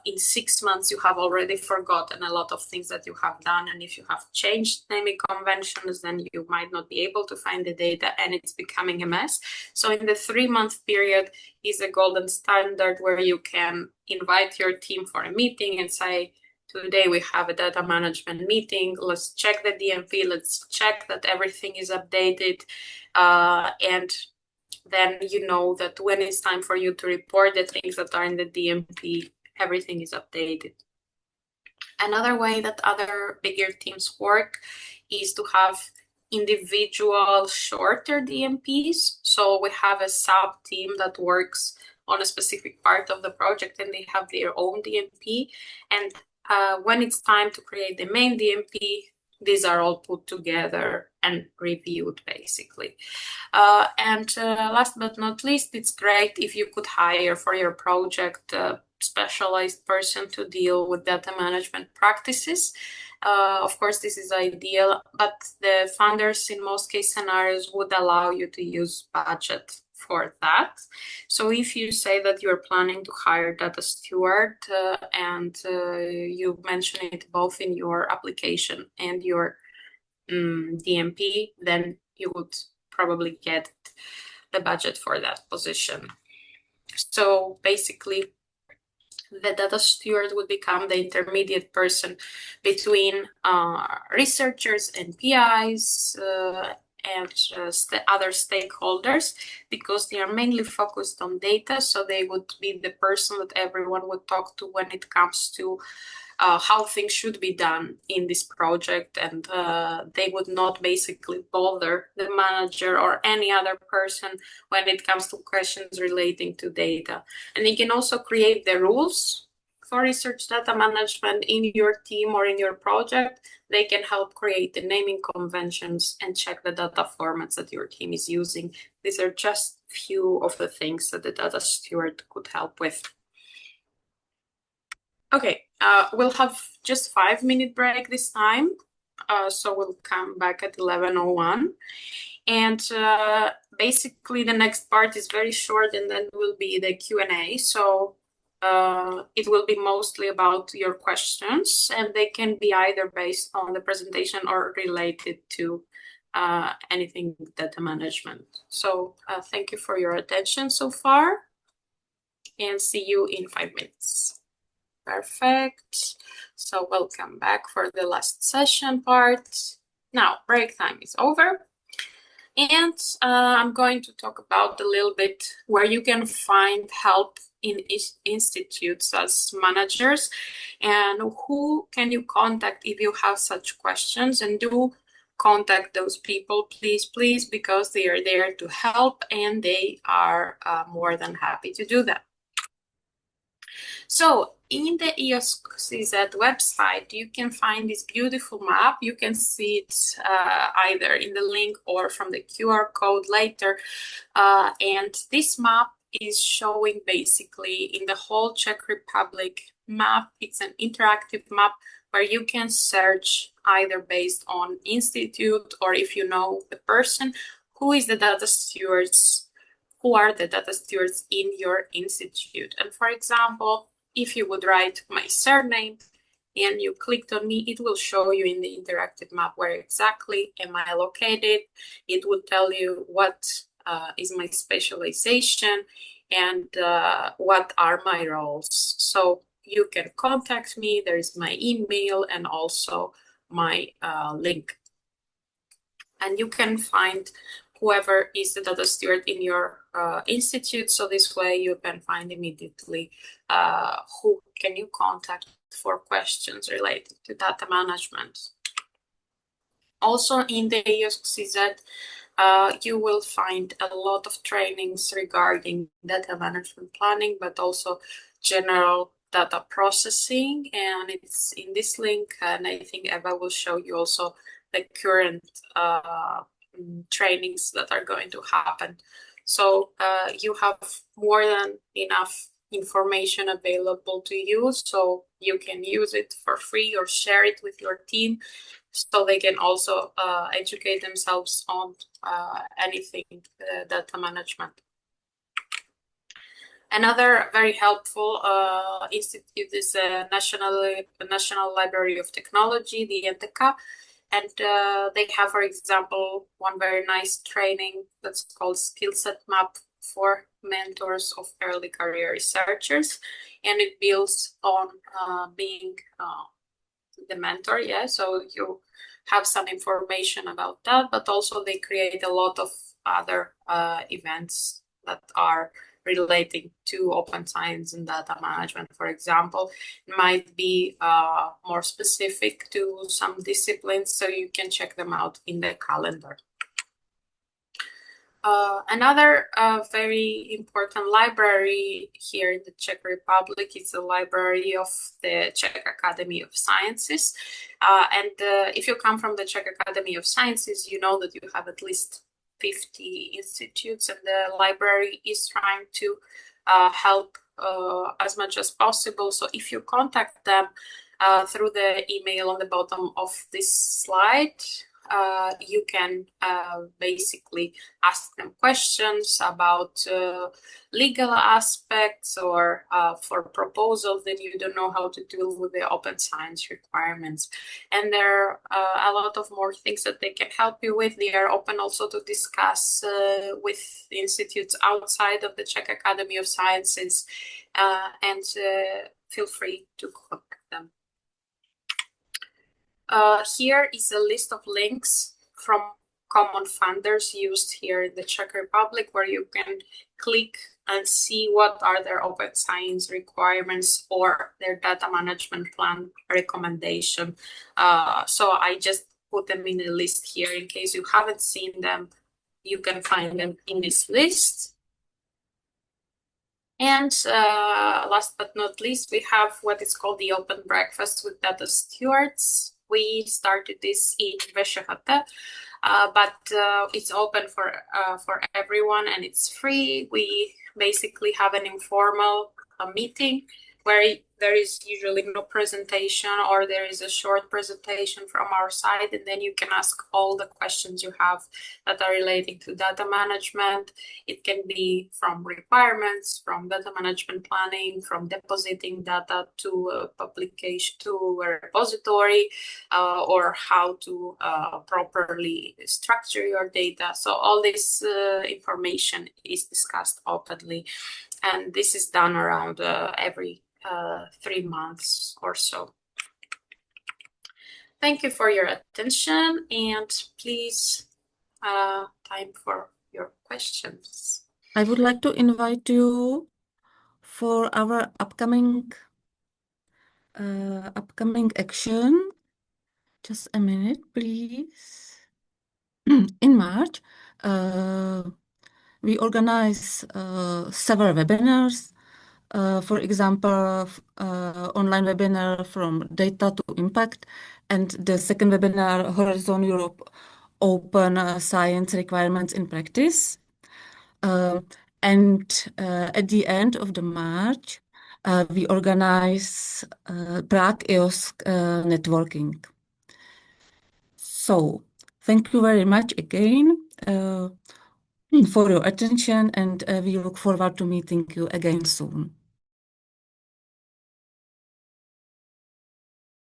in 6 months, you have already forgotten a lot of things that you have done. And if you have changed naming conventions, then you might not be able to find the data and it's becoming a mess. So in the 3-month period is a golden standard where you can invite your team for a meeting and say, today we have a data management meeting. Let's check the DMP. Let's check that everything is updated. And then you know that when it's time for you to report the things that are in the DMP, everything is updated. Another way that other bigger teams work is to have individual shorter DMPs. So we have a sub team that works on a specific part of the project and they have their own DMP. And when it's time to create the main DMP, these are all put together and reviewed, basically. And last but not least, it's great if you could hire for your project a specialized person to deal with data management practices. Of course, this is ideal, but the funders in most case scenarios would allow you to use budget for that. So if you say that you're planning to hire data steward and you mention it both in your application and your DMP, then you would probably get the budget for that position. So basically, the data steward would become the intermediate person between researchers and PIs and other stakeholders, because they are mainly focused on data. So they would be the person that everyone would talk to when it comes to how things should be done in this project, and they would not basically bother the manager or any other person when it comes to questions relating to data. And they can also create the rules for research data management in your team or in your project. They can help create the naming conventions and check the data formats that your team is using. These are just few of the things that the data steward could help with. Okay, we'll have just 5-minute break this time. So we'll come back at 11:01. And basically the next part is very short, and then will be the Q&A. So it will be mostly about your questions, and they can be either based on the presentation or related to anything data management. So thank you for your attention so far, and see you in 5 minutes. Perfect. So welcome back for the last session part. Now, break time is over. And I'm going to talk about a little bit where you can find help in institutes as managers, and who can you contact if you have such questions. And do contact those people, please, because they are there to help, and they are more than happy to do that. So in the EOSCZ website, you can find this beautiful map. You can see it either in the link or from the QR code later. And this map is showing basically in the whole Czech Republic map. It's an interactive map where you can search either based on institute or if you know the person who is the data stewards, who are the data stewards in your institute. And for example, if you would write my surname and you clicked on me, it will show you in the interactive map where exactly am I located. It will tell you what is my specialization and what are my roles. So you can contact me. There is my email and also my link. And you can find whoever is the data steward in your institute. So this way you can find immediately who can you contact for questions related to data management. Also in the EOCZ, you will find a lot of trainings regarding data management planning, but also general data processing. And it's in this link, and I think Eva will show you also the current trainings that are going to happen. So you have more than enough information available to you, so you can use it for free or share it with your team so they can also educate themselves on anything data management. Another very helpful institute is the National Library of Technology, the NTK, and they have, for example, one very nice training that's called Skill Set Map for mentors of early career researchers, and it builds on being the mentor. Yeah, so you have some information about that, but also they create a lot of other events that are relating to open science and data management. For example, it might be more specific to some disciplines, so you can check them out in the calendar. Another very important library here in the Czech Republic is the library of the Czech Academy of Sciences. And if you come from the Czech Academy of Sciences, you know that you have at least 50 institutes, and the library is trying to help as much as possible. So if you contact them through the email on the bottom of this slide, you can basically ask them questions about legal aspects or for proposals that you don't know how to deal with the open science requirements. And there are a lot of more things that they can help you with. They are open also to discuss with institutes outside of the Czech Academy of Sciences, and feel free to contact them. Here is a list of links from common funders used here in the Czech Republic, where you can click and see what are their open science requirements or their data management plan recommendation. So I just put them in a list here in case you haven't seen them. You can find them in this list. And last but not least, we have what is called the Open Breakfast with Data Stewards. We started this in VŠHT, but it's open for everyone and it's free. We basically have an informal meeting where there is usually no presentation, or there is a short presentation from our side, and then you can ask all the questions you have that are relating to data management. It can be from requirements, from data management planning, from depositing data to publication to a repository, or how to properly structure your data. So all this information is discussed openly, and this is done around every 3 months or so. Thank you for your attention, and please, time for your questions. I would like to invite you for our upcoming action. Just a minute, please. In March, we organize several webinars. For example, online webinar from data to impact, and the second webinar, Horizon Europe, open science requirements in practice. And at the end of the March, we organize Prague EOS networking. So thank you very much again for your attention, and we look forward to meeting you again soon.